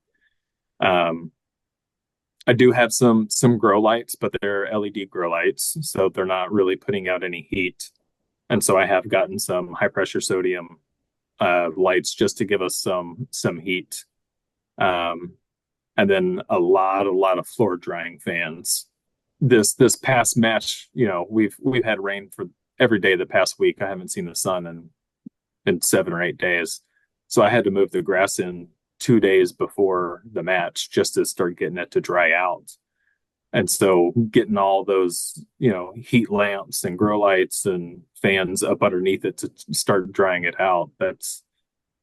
I do have some grow lights, but they're LED grow lights, so they're not really putting out any heat. And so I have gotten some high pressure sodium lights just to give us some heat. And then a lot of floor drying fans. This past match, we've had rain for every day the past week. I haven't seen the sun in 7 or 8 days. So I had to move the grass in 2 days before the match just to start getting it to dry out. And so getting all those, heat lamps and grow lights and fans up underneath it to start drying it out, that's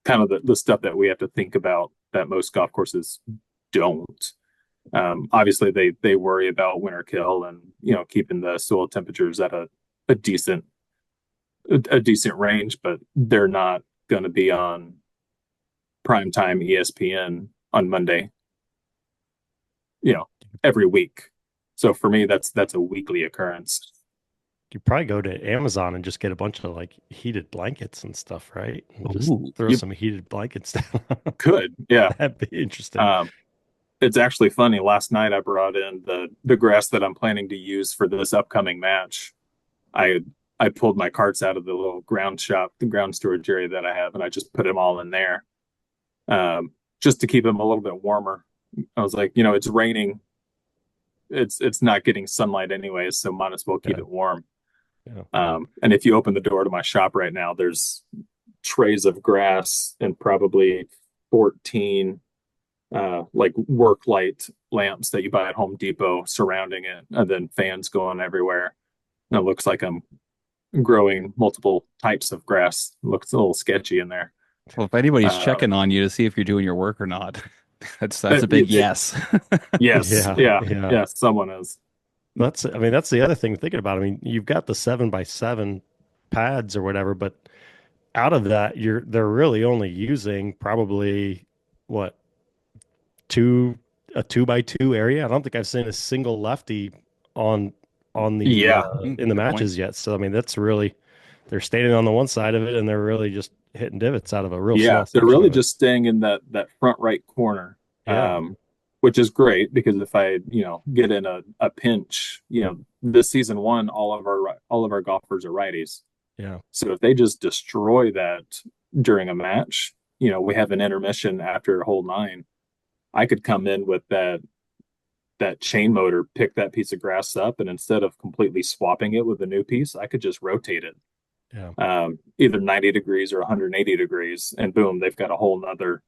kind of the stuff that we have to think about that most golf courses don't. Obviously, they worry about winter kill and keeping the soil temperatures at a decent a decent range, but they're not going to be on primetime ESPN on Monday, every week. So for me, that's a weekly occurrence. You probably go to Amazon and just get a bunch of like heated blankets and stuff, right? And just Ooh. throw You some heated blankets down. could, yeah. That'd be interesting. It's actually funny. Last night I brought in the grass that I'm planning to use for this upcoming match. I I pulled my carts out of the little ground shop, the ground storage area that I have, and I just put them all in there, just to keep them a little bit warmer. I was like, it's raining. It's not getting sunlight anyways, so might as well keep Yeah. it warm. Yeah. And if you open the door to my shop right now, there's trays of grass and probably 14 like work light lamps that you buy at Home Depot surrounding it, and then fans going everywhere. And it looks like I'm growing multiple types of grass. It looks a little sketchy in there. Well, if anybody's Uh, checking on you to see if you're doing your work or not, that's a big it, yes. yes, Yeah. yeah, Yeah. yeah, someone is. I mean, that's the other thing thinking about. I mean, you've got the 7x7 pads or whatever, but out of that, they're really only using probably what a 2x2 area. I don't think I've seen a single lefty on the Yeah, in the Good point. matches yet. So I mean, that's really they're standing on the one side of it and they're really just hitting divots out of a real yeah, small they're section really of it. just staying in that front right corner, Yeah. which is great because if I get in a pinch, this season one, all of our golfers are righties. Yeah. So if they just destroy that during a match, we have an intermission after hole nine. I could come in with that chain motor, pick that piece of grass up, and instead of completely swapping it with a new piece, I could just rotate it, Yeah. either 90 degrees or 180 degrees, and boom, they've got a whole nother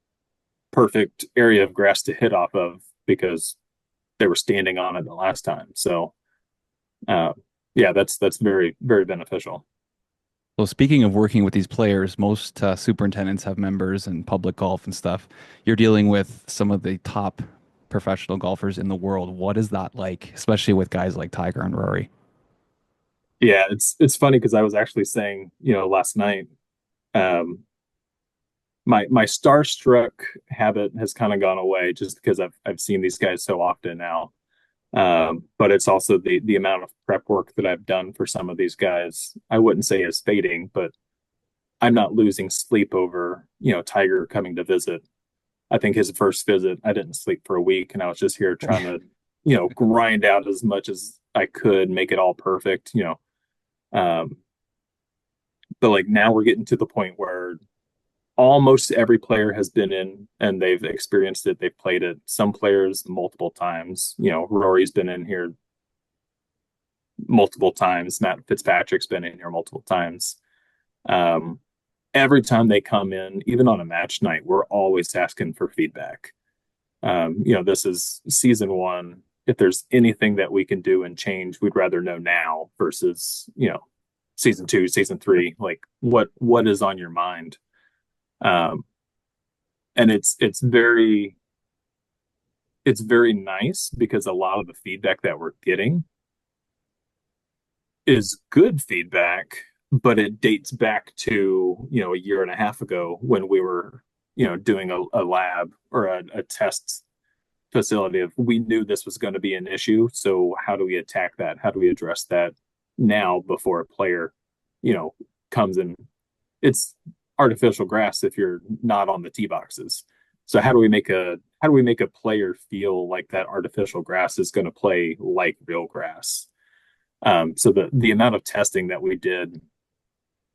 perfect area of grass to hit off of because they were standing on it the last time. So, yeah, that's very, very beneficial. Well, speaking of working with these players, most superintendents have members in public golf and stuff. You're dealing with some of the top professional golfers in the world. What is that like, especially with guys like Tiger and Rory? Yeah, it's funny because I was actually saying, last night, um, my starstruck habit has kind of gone away just because I've seen these guys so often now. But it's also the amount of prep work that I've done for some of these guys. I wouldn't say is fading, but I'm not losing sleep over, Tiger coming to visit. I think his first visit, I didn't sleep for a week, and I was just here trying to, grind out as much as I could, make it all perfect, Um, but like now we're getting to the point where almost every player has been in and they've experienced it. They've played it. Some players multiple times. Rory's been in here multiple times. Matt Fitzpatrick's been in here multiple times. Um, every time they come in, even on a match night, we're always asking for feedback. This is season one. If there's anything that we can do and change, we'd rather know now versus, season two, season three. Like what is on your mind? And it's very nice because a lot of the feedback that we're getting is good feedback, but it dates back to, a year and a half ago when we were, doing a lab or a test facility of we knew this was going to be an issue. So how do we attack that? How do we address that now before a player, comes in? It's artificial grass if you're not on the tee boxes. So how do we make a player feel like that artificial grass is going to play like real grass? So the amount of testing that we did,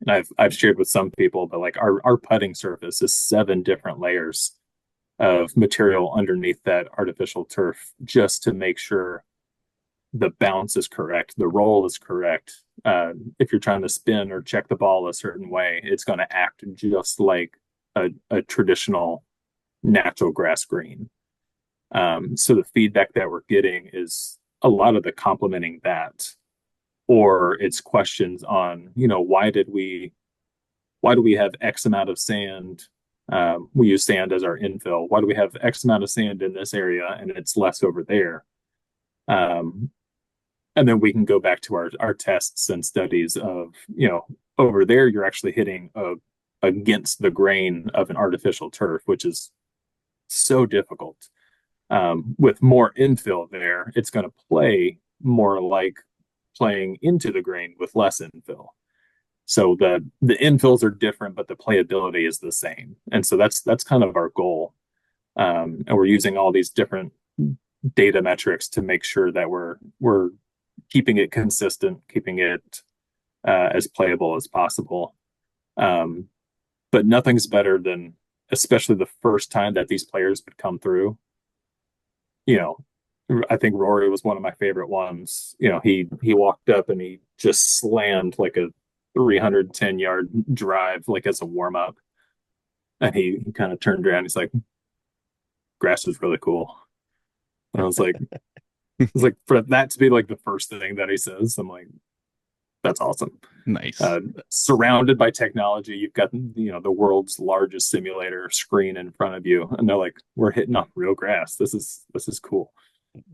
and I've shared with some people, but like our putting surface is 7 different layers of material underneath that artificial turf just to make sure the bounce is correct, the roll is correct. If you're trying to spin or check the ball a certain way, it's going to act just like a traditional natural grass green. So the feedback that we're getting is a lot of the complementing that, or it's questions on, why do we have X amount of sand We use sand as our infill. Why do we have X amount of sand in this area and it's less over there? And then we can go back to our tests and studies of, over there, you're actually hitting against the grain of an artificial turf, which is so difficult. With more infill there, it's going to play more like playing into the grain with less infill. So the infills are different, but the playability is the same. And so that's kind of our goal. And we're using all these different data metrics to make sure that we're keeping it consistent, keeping it as playable as possible. But nothing's better than, especially the first time that these players would come through. I think Rory was one of my favorite ones. He walked up and he just slammed like a 310-yard drive, like as a warm up, and he kind of turned around. He's like, "Grass is really cool." And I was like, for that to be like the first thing that he says, I'm like, that's awesome. Nice. Surrounded by technology, you've got the world's largest simulator screen in front of you, and they're like, "We're hitting off real grass. This is cool."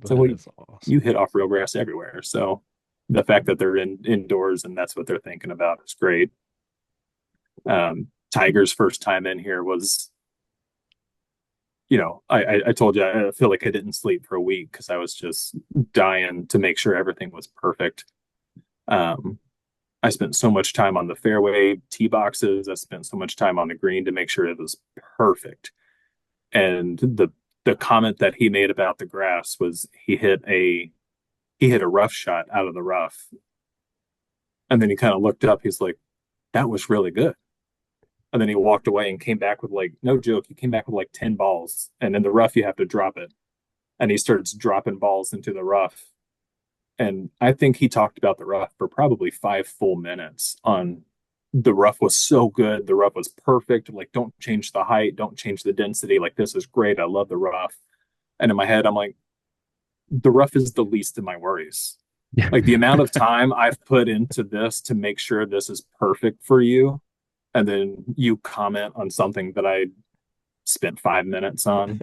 So awesome. You hit off real grass everywhere. So the fact that they're indoors and that's what they're thinking about is great. Tiger's first time in here was, I told you, I feel like I didn't sleep for a week because I was just dying to make sure everything was perfect. I spent so much time on the fairway tee boxes. I spent so much time on the green to make sure it was perfect. And the comment that he made about the grass was he hit a rough shot out of the rough. And then he kind of looked up. He's like, "That was really good." And then he walked away and came back with, like, no joke, he came back with like 10 balls. And in the rough, you have to drop it. And he starts dropping balls into the rough. And I think he talked about the rough for probably 5 full minutes on the rough was so good. The rough was perfect. Like, don't change the height. Don't change the density. Like, this is great. I love the rough. And in my head, I'm like, the rough is the least of my worries. Yeah. Like, the amount of time I've put into this to make sure this is perfect for you. And then you comment on something that I spent 5 minutes on.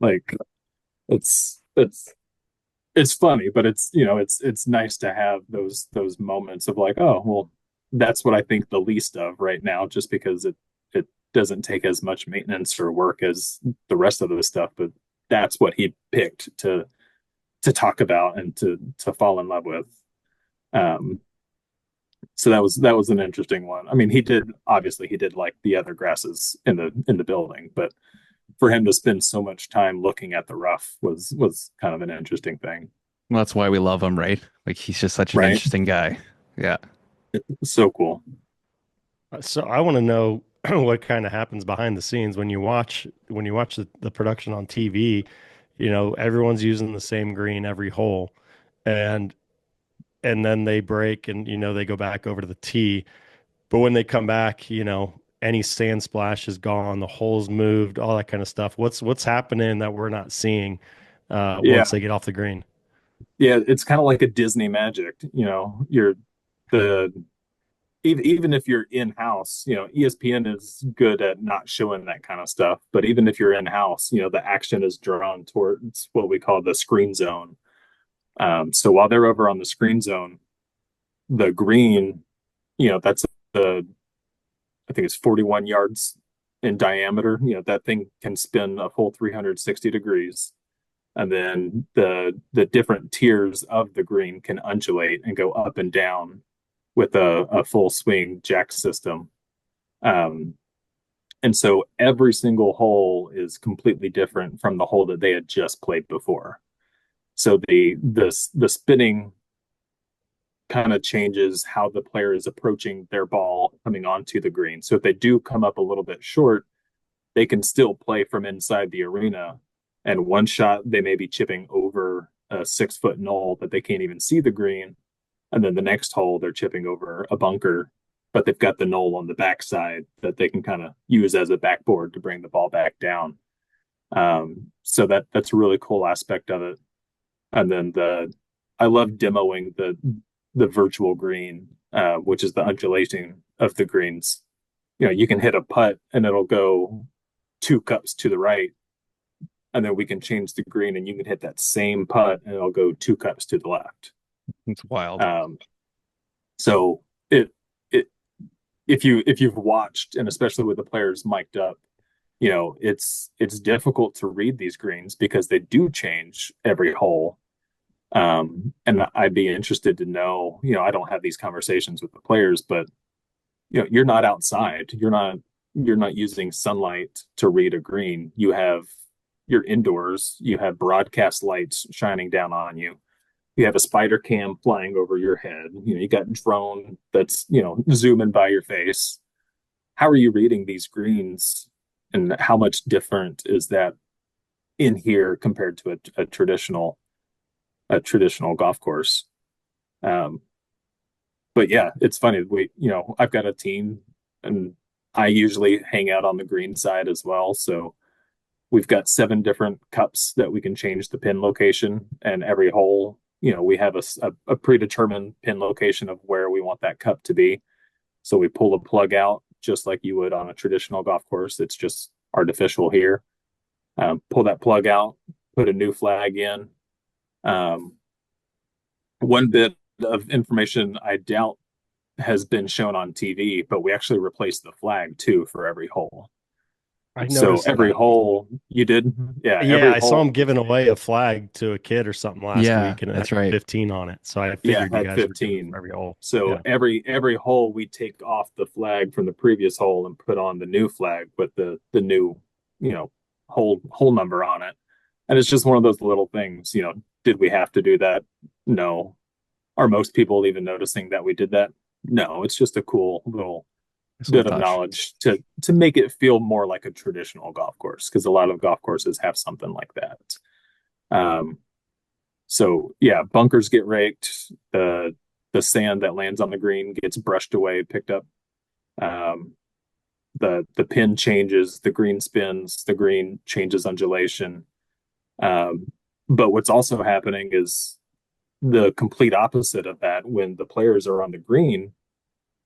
Like, it's funny, but it's nice to have those moments of like, oh, well, that's what I think the least of right now, just because it doesn't take as much maintenance or work as the rest of the stuff. But that's what he picked to talk about and to fall in love with. So that was an interesting one. I mean, he did like the other grasses in the building, but for him to spend so much time looking at the rough was kind of an interesting thing. Well, that's why we love him, right? Like, he's just such an Right? interesting guy. Yeah. So cool. So I want to know what kind of happens behind the scenes when you watch the production on TV. Everyone's using the same green every hole, and then they break and they go back over to the tee. But when they come back, any sand splash is gone, the holes moved, all that kind of stuff. What's happening that we're not seeing once they get off the green? Yeah, it's kind of like a Disney magic. You're the even if you're in-house, ESPN is good at not showing that kind of stuff. But even if you're in-house, the action is drawn towards what we call the screen zone. So while they're over on the screen zone, the green, that's I think it's 41 yards in diameter. That thing can spin a full 360 degrees. And then the different tiers of the green can undulate and go up and down with a full swing jack system. And so every single hole is completely different from the hole that they had just played before. So the spinning kind of changes how the player is approaching their ball coming onto the green. So if they do come up a little bit short, they can still play from inside the arena. And one shot, they may be chipping over a 6-foot knoll, but they can't even see the green. And then the next hole, they're chipping over a bunker, but they've got the knoll on the backside that they can kind of use as a backboard to bring the ball back down. So that's a really cool aspect of it. And then I love demoing the virtual green, which is the undulation of the greens. you can hit a putt and it'll go 2 cups to the right, and then we can change the green and you can hit that same putt and it'll go 2 cups to the left. It's wild. So it if you've watched, and especially with the players mic'd up, it's difficult to read these greens because they do change every hole. And I'd be interested to know, I don't have these conversations with the players, but you're not outside. You're not using sunlight to read a green. You're indoors. You have broadcast lights shining down on you. You have a spider cam flying over your head. You got drone that's, zooming by your face. How are you reading these greens, and how much different is that in here compared to a traditional golf course? Um, but yeah, it's funny. I've got a team, and I usually hang out on the green side as well. So we've got 7 different cups that we can change the pin location, and every hole, we have a predetermined pin location of where we want that cup to be. So we pull a plug out just like you would on a traditional golf course. It's just artificial here. Pull that plug out, put a new flag in. Um, One bit of information I doubt has been shown on TV, but we actually replaced the flag too for every hole. I So noticed every that. hole you did, yeah, Yeah, every I saw hole, him giving away a flag to a kid or something last Yeah, week, and it that's had right. 15 on it. So I yeah, figured you had guys were doing it 15. for every hole. So Yeah. every hole we take off the flag from the previous hole and put on the new flag with the new, you know, hole number on it. And it's just one of those little things, did we have to do that? No. Are most people even noticing that we did that? No, it's just a cool little This little bit of touch. knowledge to make it feel more like a traditional golf course, because a lot of golf courses have something like that. Um, so yeah, bunkers get raked. The sand that lands on the green gets brushed away, picked up. Um, the pin changes, the green spins, the green changes undulation. Um, but what's also happening is the complete opposite of that. When the players are on the green,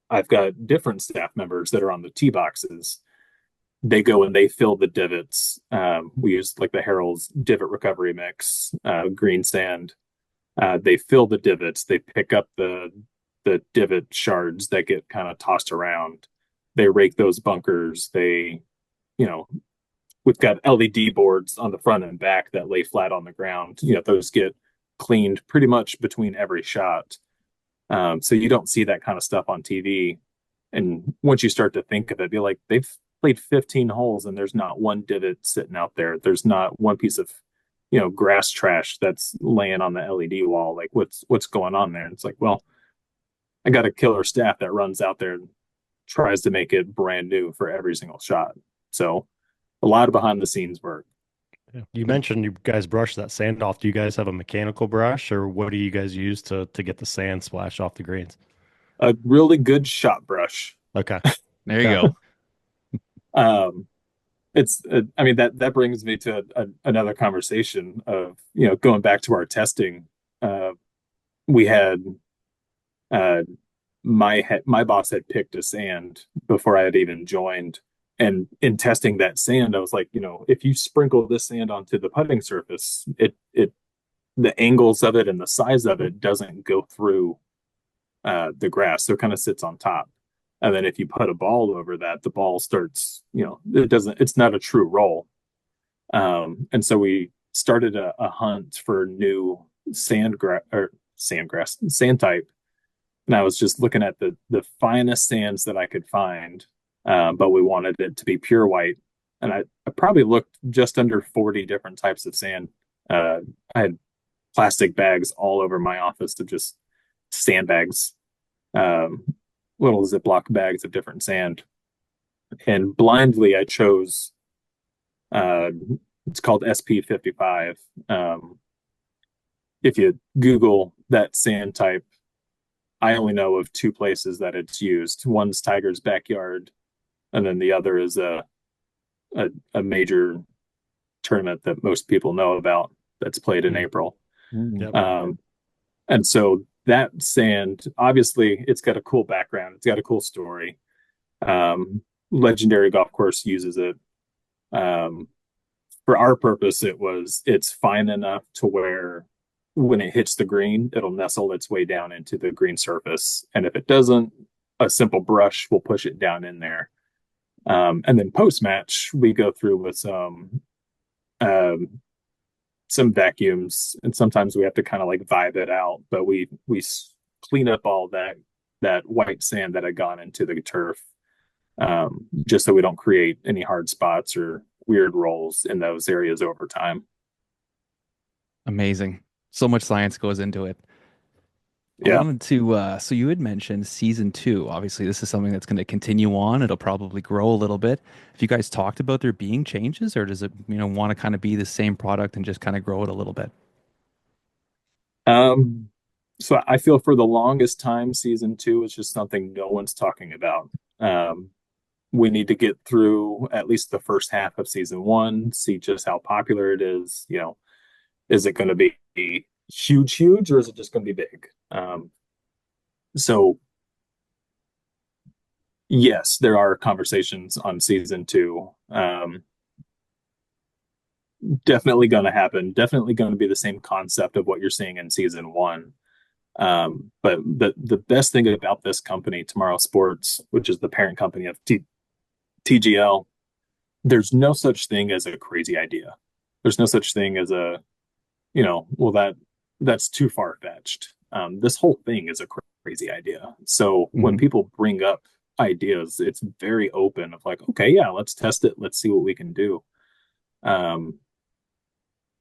I've got different staff members that are on the tee boxes. They go and they fill the divots. We use like the Harold's divot recovery mix, green sand. They fill the divots. They pick up the divot shards that get kind of tossed around. They rake those bunkers. You know, we've got LED boards on the front and back that lay flat on the ground. Those get cleaned pretty much between every shot. So you don't see that kind of stuff on TV. And once you start to think of it, be like, they've played 15 holes and there's not one divot sitting out there. There's not one piece of, grass trash that's laying on the LED wall. Like what's going on there? And it's like, well, I got a killer staff that runs out there and tries to make it brand new for every single shot. So a lot of behind the scenes work. Yeah. You mentioned you guys brush that sand off. Do you guys have a mechanical brush, or what do you guys use to get the sand splash off the greens? A really good shot brush. Okay. There you Okay. go. Um, I mean, that brings me to another conversation of, going back to our testing. We had my boss had picked a sand before I had even joined. And in testing that sand, I was like, if you sprinkle this sand onto the putting surface, the angles of it and the size of it doesn't go through the grass. So it kind of sits on top. And then if you put a ball over that, the ball starts, it's not a true roll. And so we started a hunt for new sand type. And I was just looking at the finest sands that I could find, but we wanted it to be pure white. And I probably looked just under 40 different types of sand. I had plastic bags all over my office of just sandbags, little Ziploc bags of different sand. And blindly, I chose, uh, it's called SP55. If you Google that sand type, I only know of 2 places that it's used. One's Tiger's backyard, and then the other is a major tournament that most people know about that's played in April. Yep. And so that sand, obviously, it's got a cool background. It's got a cool story. Legendary Golf Course uses it. For our purpose, it's fine enough to where when it hits the green, it'll nestle its way down into the green surface. And if it doesn't, a simple brush will push it down in there. And then post match, we go through with some vacuums, and sometimes we have to kind of like vibe it out. But we clean up all that white sand that had gone into the turf, just so we don't create any hard spots or weird rolls in those areas over time. Amazing. So much science goes into it. I Yeah. wanted to, so you had mentioned season two. Obviously, this is something that's going to continue on. It'll probably grow a little bit. Have you guys talked about there being changes, or does it, want to kind of be the same product and just kind of grow it a little bit? Um, so I feel for the longest time, season two is just something no one's talking about. Um, we need to get through at least the first half of season one, see just how popular it is. Is it going to be huge, huge, or is it just going to be big? So yes, there are conversations on season two. Definitely going to happen. Definitely going to be the same concept of what you're seeing in season one. But the best thing about this company, Tomorrow Sports, which is the parent company of TGL, there's no such thing as a crazy idea. There's no such thing as well, that's too far fetched. This whole thing is a crazy idea. So when Hmm. people bring up ideas, it's very open of like, okay, yeah, let's test it. Let's see what we can do. Um,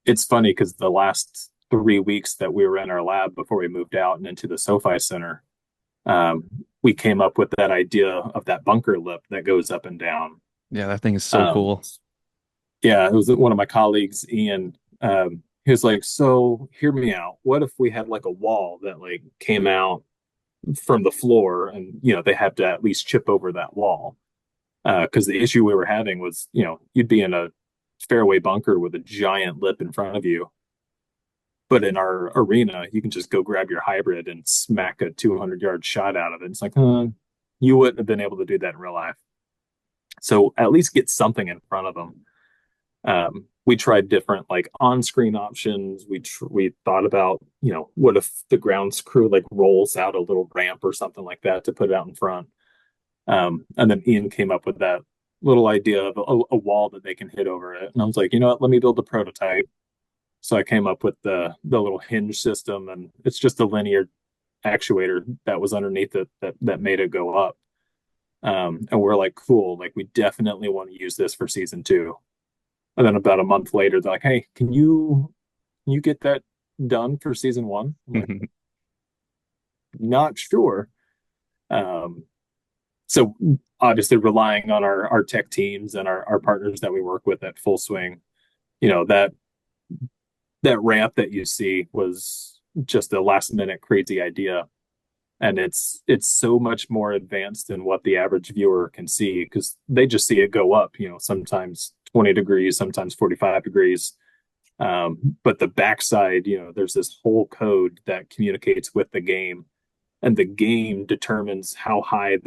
it's funny because the last 3 weeks that we were in our lab before we moved out and into the SoFi Center, we came up with that idea of that bunker lip that goes up and down. Yeah, that thing is so Um, cool. yeah, it was one of my colleagues, Ian. He was like, "So hear me out. What if we had like a wall that like came out from the floor, and they had to at least chip over that wall? Because the issue we were having was, you'd be in a fairway bunker with a giant lip in front of you, but in our arena, you can just go grab your hybrid and smack a 200-yard shot out of it. It's like, you wouldn't have been able to do that in real life. So at least get something in front of them. We tried different like on-screen options. We thought about, what if the grounds crew like rolls out a little ramp or something like that to put it out in front. And then Ian came up with that little idea of a wall that they can hit over it. And I was like, you know what? Let me build a prototype. So I came up with the little hinge system, and it's just a linear actuator that was underneath it that made it go up. And we're like, cool, like we definitely want to use this for season two. And then about a month later, they're like, hey, can you get that done for season one? I'm like, not sure. Um, so obviously relying on our tech teams and our partners that we work with at Full Swing, that ramp that you see was just a last minute crazy idea. And it's so much more advanced than what the average viewer can see, because they just see it go up, sometimes 20 degrees, sometimes 45 degrees. But the backside, there's this whole code that communicates with the game, and the game determines how high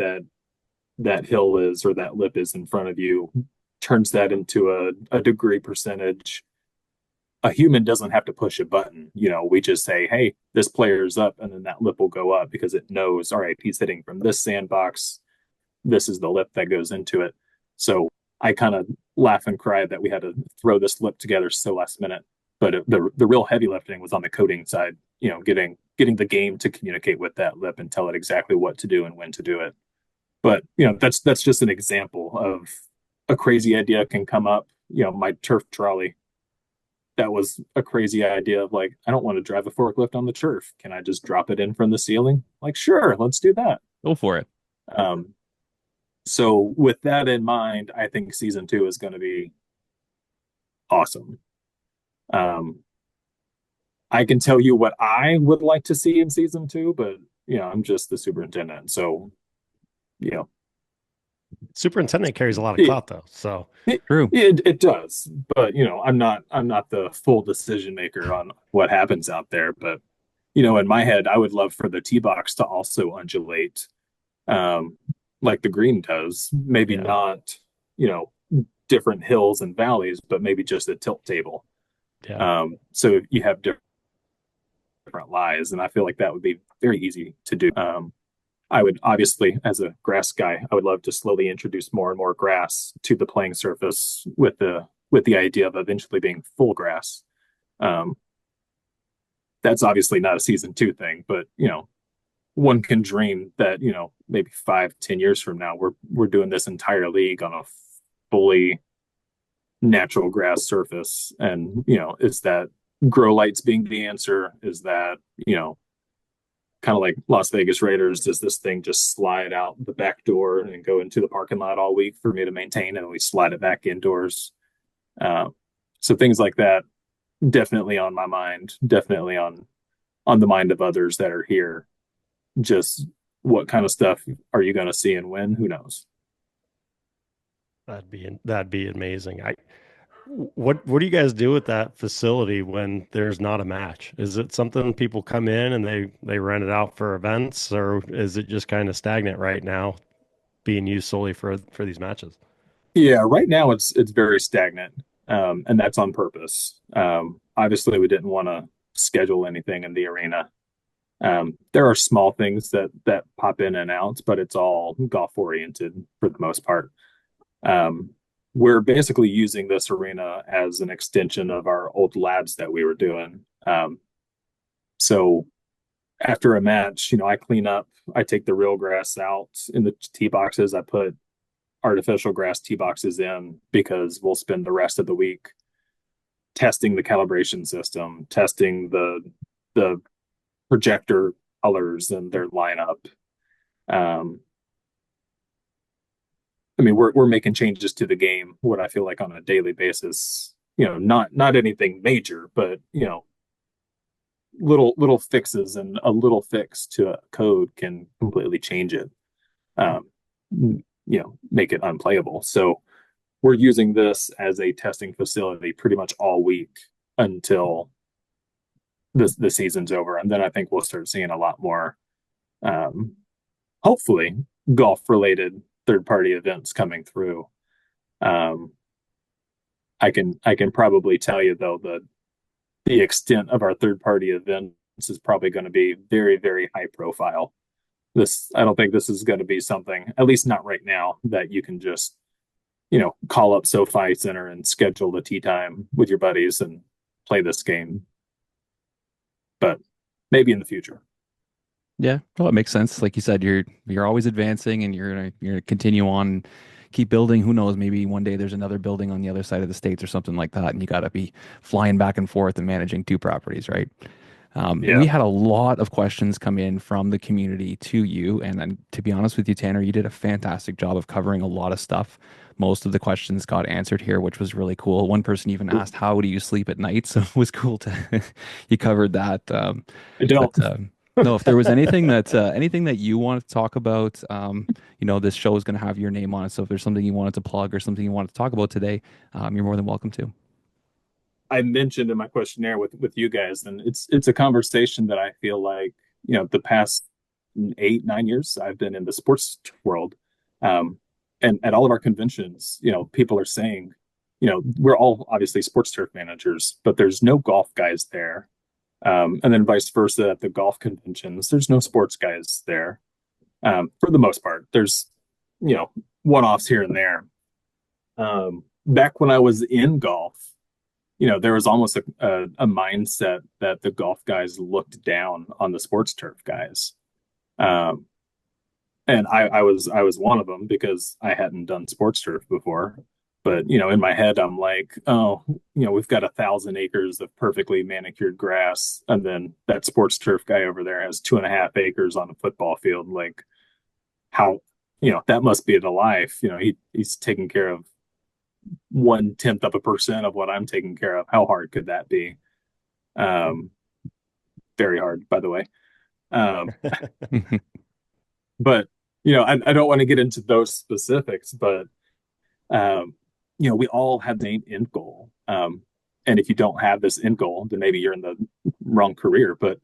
that hill is or that lip is in front of you, turns that into a degree percentage. A human doesn't have to push a button. We just say, hey, this player's up, and then that lip will go up because it knows, all right, he's hitting from this sandbox. This is the lip that goes into it. So I kind of laugh and cry that we had to throw this lip together so last minute. But the real heavy lifting was on the coding side, getting the game to communicate with that lip and tell it exactly what to do and when to do it. But that's just an example of a crazy idea can come up. My turf trolley, that was a crazy idea of like, I don't want to drive a forklift on the turf. Can I just drop it in from the ceiling? Like, sure, let's do that. Go for it. Um, so with that in mind, I think season two is going to be awesome. Um, I can tell you what I would like to see in season two, but I'm just the superintendent. So, you know, Superintendent carries a lot of it, clout though. So it, True. it does, but I'm not the full decision maker on what happens out there. But in my head, I would love for the tee box to also undulate. Um, like the green does. Maybe Yeah. not, different hills and valleys, but maybe just a tilt table. Yeah. So you have different lies, and I feel like that would be very easy to do. I would obviously, as a grass guy, I would love to slowly introduce more and more grass to the playing surface with the idea of eventually being full grass. Um, that's obviously not a season two thing, but one can dream that maybe 5-10 years from now we're doing this entire league on a fully natural grass surface, and is that grow lights being the answer? Is that kind of like Las Vegas Raiders, does this thing just slide out the back door and go into the parking lot all week for me to maintain, and we slide it back indoors? uh, so things like that definitely on my mind, definitely on the mind of others that are here. Just what kind of stuff are you going to see and when? Who knows? That'd be amazing. What do you guys do with that facility when there's not a match? Is it something people come in and they rent it out for events, or is it just kind of stagnant right now, being used solely for these matches? Yeah, right now it's very stagnant, and that's on purpose. Obviously, we didn't want to schedule anything in the arena. There are small things that pop in and out, but it's all golf oriented for the most part. Um, we're basically using this arena as an extension of our old labs that we were doing. So after a match, I clean up, I take the real grass out in the tee boxes, I put artificial grass tee boxes in, because we'll spend the rest of the week testing the calibration system, testing the projector colors and their lineup. Um, I mean, we're making changes to the game, what I feel like on a daily basis. Not anything major, but little fixes, and a little fix to a code can completely change it. Um, make it unplayable. So we're using this as a testing facility pretty much all week until the season's over, and then I think we'll start seeing a lot more, um, hopefully, golf related third party events coming through. Um, I can probably tell you though that the extent of our third party events is probably going to be very, very high profile. I don't think this is going to be something, at least not right now, that you can just call up SoFi Center and schedule the tee time with your buddies and play this game. But maybe in the future. Yeah, well, it makes sense. Like you said, you're always advancing, and you're gonna continue on, keep building. Who knows? Maybe one day there's another building on the other side of the states or something like that, and you got to be flying back and forth and managing two properties, right? Yeah. We had a lot of questions come in from the community to you, and then to be honest with you, Tanner, you did a fantastic job of covering a lot of stuff. Most of the questions got answered here, which was really cool. One person even asked, "How do you sleep at night?" So it was cool to you covered that. I don't. But no, if there was anything that you want to talk about, this show is going to have your name on it. So if there's something you wanted to plug or something you wanted to talk about today, you're more than welcome to. I mentioned in my questionnaire with you guys, and it's a conversation that I feel like the past 8-9 years I've been in the sports world, and at all of our conventions, people are saying, we're all obviously sports turf managers, but there's no golf guys there, and then vice versa at the golf conventions, there's no sports guys there, for the most part. There's one-offs here and there. Back when I was in golf, there was almost a mindset that the golf guys looked down on the sports turf guys. Um, and I was one of them because I hadn't done sports turf before. But in my head, I'm like, oh, we've got 1,000 acres of perfectly manicured grass, and then that sports turf guy over there has 2.5 acres on a football field. Like, how, that must be the life. He's taking care of 0.1% of what I'm taking care of. How hard could that be? Um, very hard, by the way. Um, but I don't want to get into those specifics, but we all have the same end goal. And if you don't have this end goal, then maybe you're in the wrong career. But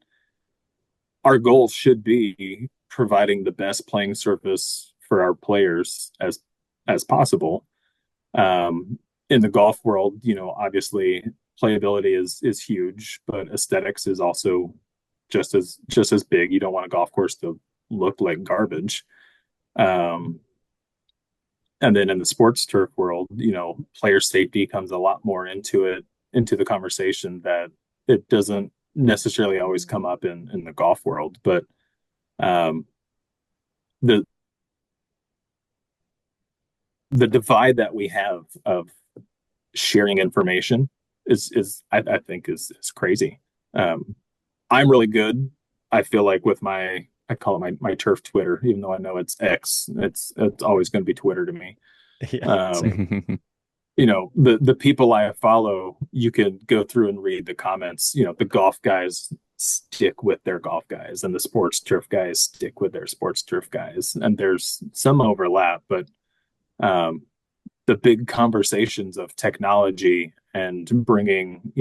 our goal should be providing the best playing surface for our players as possible. In the golf world, obviously playability is huge, but aesthetics is also just as big. You don't want a golf course to look like garbage. And then in the sports turf world, player safety comes a lot more into the conversation that it doesn't necessarily always come up in the golf world. But um, the the divide that we have of sharing information is I think is crazy. I'm really good. I feel like with I call it my turf Twitter, even though I know it's X. It's always going to be Twitter to me. Yeah, Um, same. the people I follow, you can go through and read the comments. The golf guys stick with their golf guys, and the sports turf guys stick with their sports turf guys, and there's some overlap, but um, the big conversations of technology and bringing,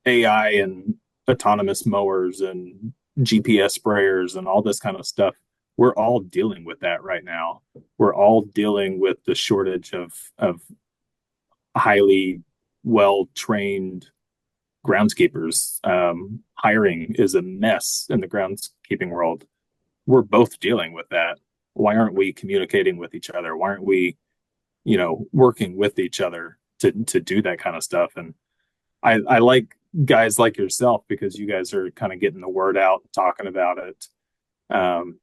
AI and autonomous mowers and GPS sprayers and all this kind of stuff, we're all dealing with that right now. We're all dealing with the shortage of highly well trained groundskeepers. Hiring is a mess in the groundskeeping world. We're both dealing with that. Why aren't we communicating with each other? Why aren't we, working with each other to do that kind of stuff? And I like guys like yourself because you guys are kind of getting the word out, talking about it. Um,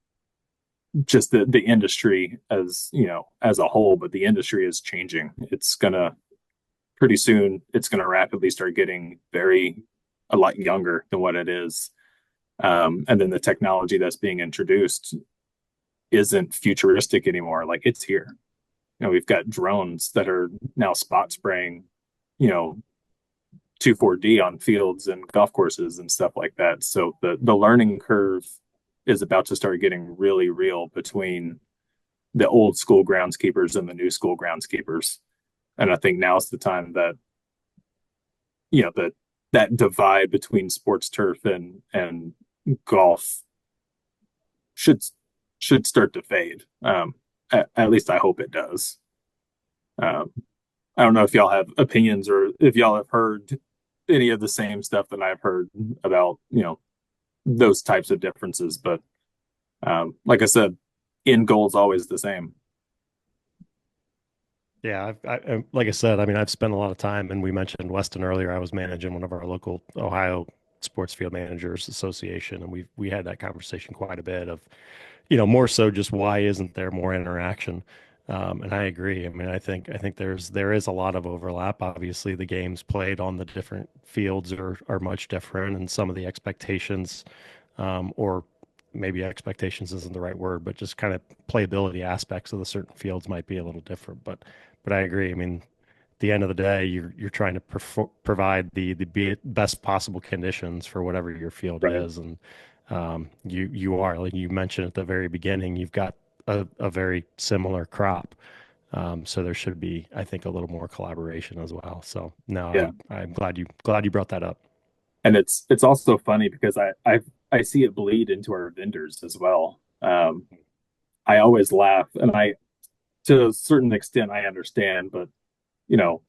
just the industry as a whole, but the industry is changing. It's gonna pretty soon. It's gonna rapidly start getting a lot younger than what it is. And then the technology that's being introduced isn't futuristic anymore. Like it's here. We've got drones that are now spot spraying, you know, 2,4-D on fields and golf courses and stuff like that. So the learning curve is about to start getting really real between the old school groundskeepers and the new school groundskeepers. And I think now's the time that that divide between sports turf and golf should should start to fade. At least I hope it does. Um, I don't know if y'all have opinions or if y'all have heard any of the same stuff that I've heard about, those types of differences. But like I said, end goal is always the same. Yeah, like I said, I mean, I've spent a lot of time, and we mentioned Weston earlier. I was managing one of our local Ohio Sports Field Managers Association, and we had that conversation quite a bit of, more so just why isn't there more interaction? And I agree. I mean, I think there is a lot of overlap. Obviously, the games played on the different fields are much different, and some of the expectations, or maybe expectations isn't the right word, but just kind of playability aspects of the certain fields might be a little different. But I agree. I mean, at the end of the day, you're trying to provide the best possible conditions for whatever your field Right. is, and you are, like you mentioned at the very beginning, you've got a very similar crop. So there should be, I think, a little more collaboration as well. So no, Yeah. I'm glad you brought that up. And it's also funny because I see it bleed into our vendors as well. I always laugh, and I to a certain extent I understand, but you know,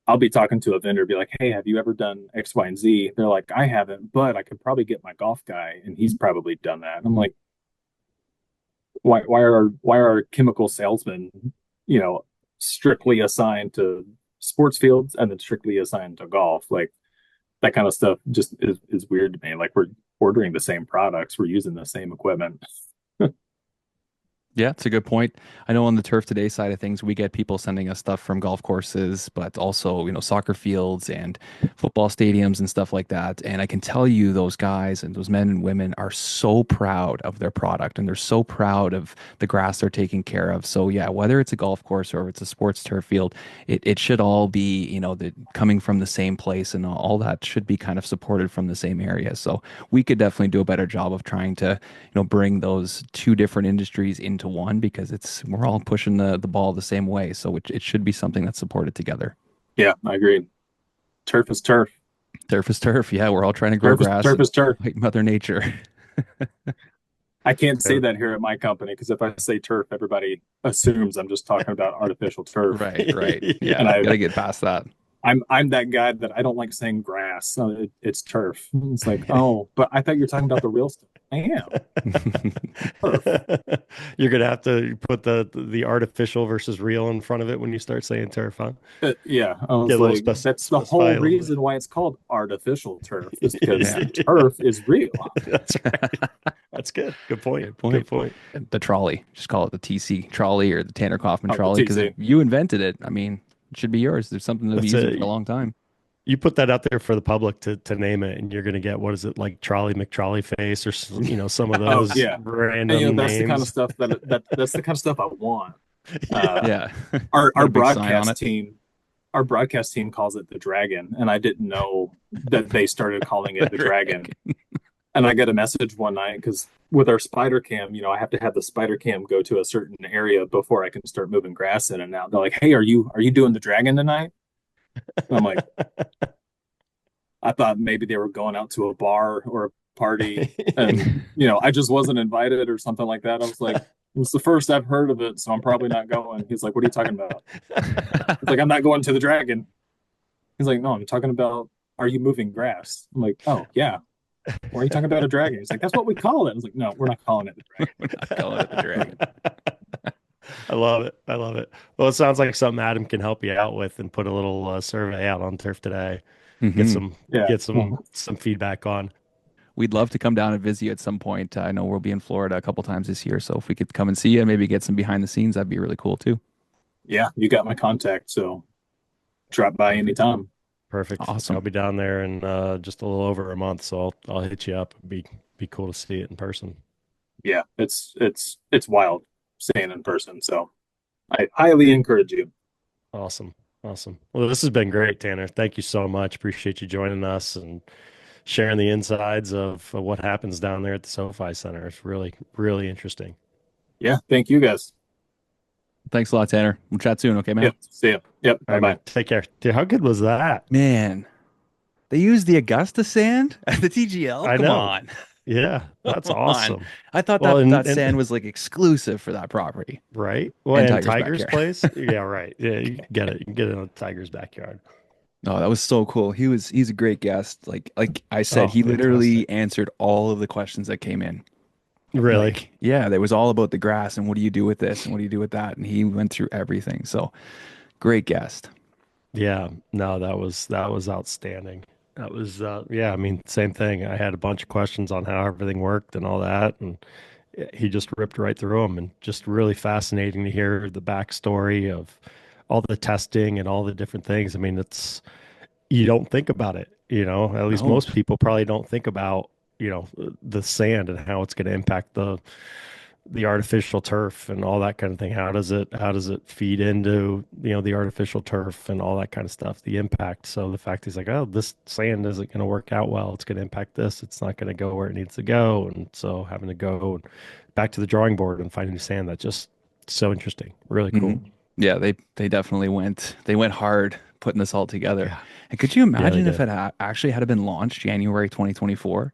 I'll be talking to a vendor, be like, "Hey, have you ever done X, Y, and Z?" They're like, "I haven't, but I could probably get my golf guy, and he's probably done that." I'm like, "Why are chemical salesmen, you know, strictly assigned to sports fields and then strictly assigned to golf?" Like that kind of stuff just is weird to me. Like we're ordering the same products, we're using the same equipment. Yeah, it's a good point. I know on the Turf Today side of things, we get people sending us stuff from golf courses, but also, soccer fields and football stadiums and stuff like that. And I can tell you those guys and those men and women are so proud of their product and they're so proud of the grass they're taking care of. So yeah, whether it's a golf course or if it's a sports turf field, it should all be, coming from the same place and all that should be kind of supported from the same area. So we could definitely do a better job of trying to bring those two different industries into one because we're all pushing the ball the same way. So it should be something that's supported together. Yeah, I agree. Turf is turf. Turf is turf. Yeah, we're all trying to grow Turf grass is and turf. fight Mother Nature. I can't say Fair. that here at my company because if I say turf, everybody assumes I'm just talking about artificial turf. Right, right. Yeah. And Yeah, gotta get past that. I'm that guy that I don't like saying grass. So it's turf. It's like, oh, but I thought you were talking about the real stuff. I am turf. You're gonna have to put the artificial versus real in front of it when you start saying turf, huh? Yeah, I Get was a little like, that's the specify whole a little reason why it's called artificial turf is because bit. Yeah, turf is real. That's right. That's good. Good point. good Good point. point. And the trolley, just call it the TC trolley or the Tanner Coffman Oh, the trolley, because if TC. you invented it, I mean, it should be yours. There's something to be That's using for a it. long time. You put that out there for the public to name it, and you're gonna get what is it like Trolley McTrolley Face or some of Oh those yeah, and random that's the kind of names. stuff that's the kind of stuff I want. Yeah. Uh, Yeah, our put a big sign on it. our broadcast team calls it the Dragon, and I didn't know that they started calling it the Dragon. And I get a message one night because with our spider cam, I have to have the spider cam go to a certain area before I can start moving grass in and out. They're like, "Hey, are you doing the Dragon tonight?" And I'm like, I thought maybe they were going out to a bar or a party, and I just wasn't invited or something like that. I was like, it's the first I've heard of it, so I'm probably not going. He's like, "What are you talking about?" It's like, "I'm not going to the Dragon." He's like, "No, I'm talking about, are you moving grass?" I'm like, "Oh yeah." Or are you talking about a dragon? He's like, "That's what we call it." I was like, "No, we're not calling it the Dragon." We're not calling it the Dragon. I love it. I love it. Well, it sounds like something Adam can help you out with and put a little survey out on Turf Today. Get Hmm. some Yeah. get some feedback on. We'd love to come down and visit you at some point. I know we'll be in Florida a couple times this year, so if we could come and see you, maybe get some behind the scenes, that'd be really cool too. Yeah, you got my contact, so drop by Perfect. anytime. Perfect. I'll Awesome. be down there in just a little over a month, so I'll hit you up. Be cool to see it in person. Yeah, it's wild seeing in person. So I highly encourage you. Awesome. Awesome. Well, this has been great, Tanner. Thank you so much. Appreciate you joining us and sharing the insides of what happens down there at the SoFi Center. It's really, really interesting. Yeah, thank you guys. Thanks a lot, Tanner. We'll chat soon, okay, man? Yep, see ya. Yep, All bye right, bye. man. Take care. Dude, how good was that? Man, they used the Augusta sand at the TGL? I Come know. on. Yeah, that's Come on. awesome. I thought Well, that and sand was like exclusive for that property right. Well, and and Tiger's Tiger's backyard. place. Yeah, right. Yeah, you can get it. You can get it in a Tiger's backyard. Oh, that was so cool. He's a great guest. Like I said, Oh, he literally fantastic. answered all of the questions that came in. Really? Like, yeah, there was all about the grass and what do you do with this and what do you do with that? And he went through everything. So great guest. Yeah. No, that was outstanding. That was yeah, I mean, same thing. I had a bunch of questions on how everything worked and all that, and he just ripped right through them, and just really fascinating to hear the backstory of all the testing and all the different things. I mean, it's you don't think about it, at least No. most people probably don't think about, the sand and how it's going to impact the artificial turf and all that kind of thing. How does it feed into, the artificial turf and all that kind of stuff, the impact. So the fact is like, oh, this sand isn't going to work out well. It's going to impact this. It's not going to go where it needs to go. And so having to go back to the drawing board and finding sand, that's just so interesting. Really Hmm. cool. Yeah, they definitely went hard putting this all together. Yeah. And could you Yeah, they imagine if did. it actually had been launched January 2024?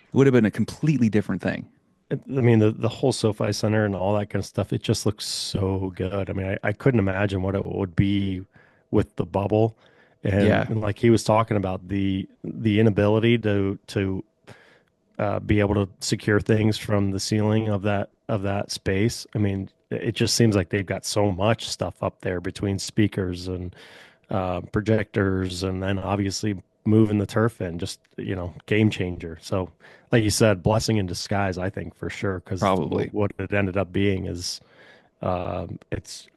It would have been a completely different thing. I mean, the whole SoFi Center and all that kind of stuff, it just looks so good. I mean, I couldn't imagine what it would be with the bubble. And, Yeah. and like he was talking about the inability to be able to secure things from the ceiling of that space. I mean, it just seems like they've got so much stuff up there between speakers and projectors, and then obviously moving the turf in, just game changer. So, like you said, blessing in disguise, I think for sure, because Probably. what it ended up being is it's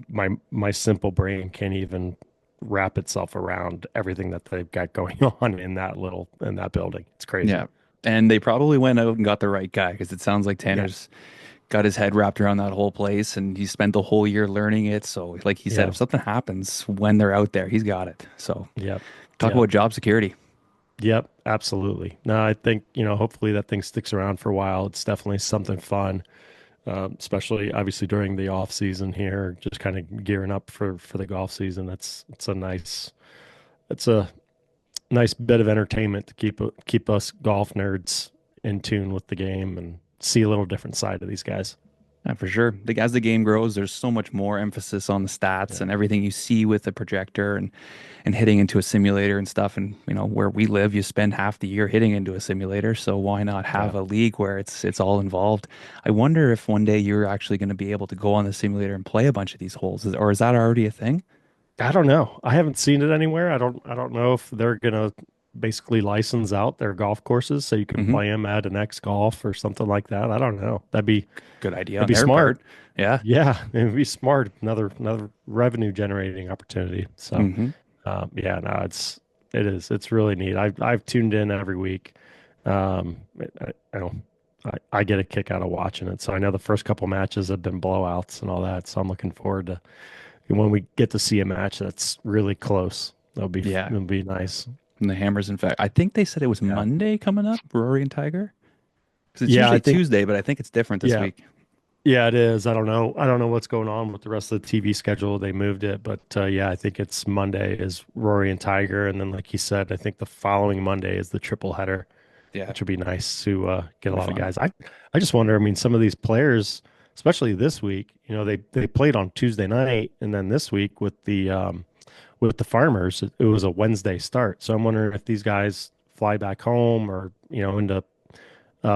my simple brain can't even wrap itself around everything that they've got going on in that building. It's crazy. Yeah. And they probably went out and got the right guy because it sounds like Yeah, Tanner's got his head wrapped around that whole place and he spent the whole year learning it. So, like he said, yeah, if something happens when they're out there, he's got it. So, yep, talk yep. about job security. Yep, absolutely. No, I think, hopefully that thing sticks around for a while. It's definitely something fun, especially obviously during the off season here, just kind of gearing up for the golf season. It's a nice bit of entertainment to keep us golf nerds in tune with the game and see a little different side of these guys. Yeah, for sure. Like as the game grows, there's so much more emphasis on the stats Yeah. and everything you see with the projector and hitting into a simulator and stuff. And where we live, you spend half the year hitting into a simulator. So why not Yeah. have a league where it's all involved? I wonder if one day you're actually going to be able to go on the simulator and play a bunch of these holes, or is that already a thing? I don't know. I haven't seen it anywhere. I don't know if they're gonna basically license out their golf courses so you can Hmm. play them at an X Golf or something like that. I don't know. Good idea That'd on be their smart. part. Yeah. Yeah, it'd be smart. Another revenue generating opportunity. So Hmm. yeah, no, it's really neat. I've tuned in every week. I know I get a kick out of watching it. So I know the first couple matches have been blowouts and all that. So I'm looking forward to when we get to see a match that's really close. Yeah. It'll be nice. And the Hammers, in fact, I think they said it was Yeah. Monday coming up, Rory and Tiger. Because it's Yeah, I usually think Tuesday, but I think it's different this yeah. week. Yeah, it is. I don't know. I don't know what's going on with the rest of the TV schedule. They moved it, but yeah, I think it's Monday is Rory and Tiger, and then like you said, I think the following Monday is the triple header, Yeah. which would be nice to get a Be lot of fun. guys. I just wonder. I mean, some of these players, especially this week, they played on Tuesday night, and then this week with the Farmers, it was a Wednesday start. So I'm wondering if these guys fly back home or into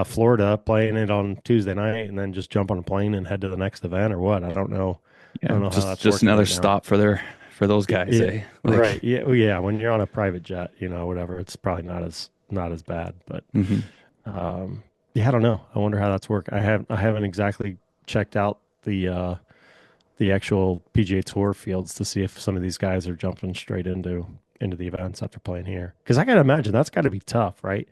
Florida, playing it on Tuesday night, and then just jump on a plane and head to the next event or what. I don't know. I Yeah, don't know how that's just working another right now. stop for those guys, Yeah, eh? right. Like, Yeah, well, yeah. When you're on a private jet, whatever, it's probably not as bad. But hmm um, yeah, I don't know. I wonder how that's working. I haven't exactly checked out the actual PGA Tour fields to see if some of these guys are jumping straight into the events after playing here. Because I got to imagine that's got to be tough, right?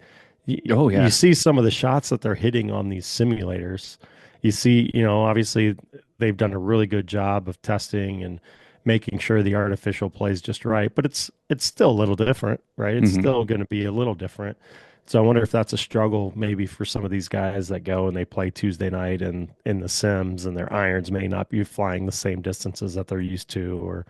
Oh You yeah. see some of the shots that they're hitting on these simulators. You see, obviously they've done a really good job of testing and making sure the artificial plays just right, but it's still a little different, right? It's hmm still going to be a little different. So I wonder if that's a struggle maybe for some of these guys that go and they play Tuesday night and in the Sims and their irons may not be flying the same distances that they're used to or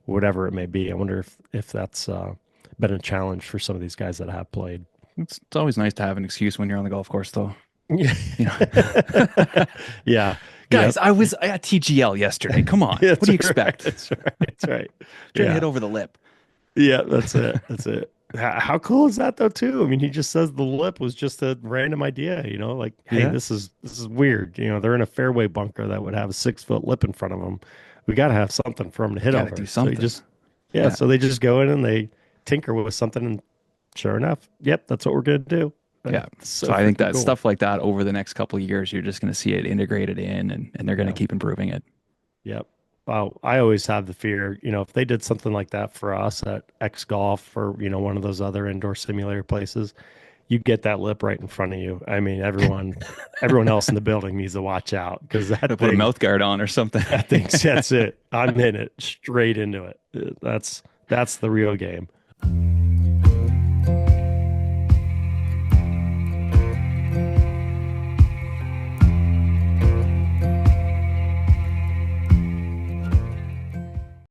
whatever it may be. I wonder if that's been a challenge for some of these guys that have played. It's always nice to have an excuse when you're on the golf course, though. Yeah. You know, Yeah. guys, Yep. I was at TGL yesterday. Come on, Yeah, what do you that's right. expect? That's right. That's right. Trying to Yeah. hit over the lip. Yeah, that's it. That's it. How cool is that though, too? I mean, he just says the lip was just a random idea, like, hey, Yeah, this is weird. They're in a fairway bunker that would have a 6 foot lip in front of them. We got to have something for them to hit got to do over. So he something. just, yeah, Yeah, so they just go in and they tinker with something, and sure enough, yep, that's what we're gonna do. yeah. It's so So I think freaking that cool. stuff like that over the next couple of years, you're just going to see it integrated in, and they're going to Yeah. keep improving it. Yep. Wow. I always have the fear, if they did something like that for us at X Golf or, one of those other indoor simulator places, you get that lip right in front of you. I mean, everyone else in the building needs to watch out because They put a mouth guard on or something. that's it. I'm in it straight into it. That's the real game.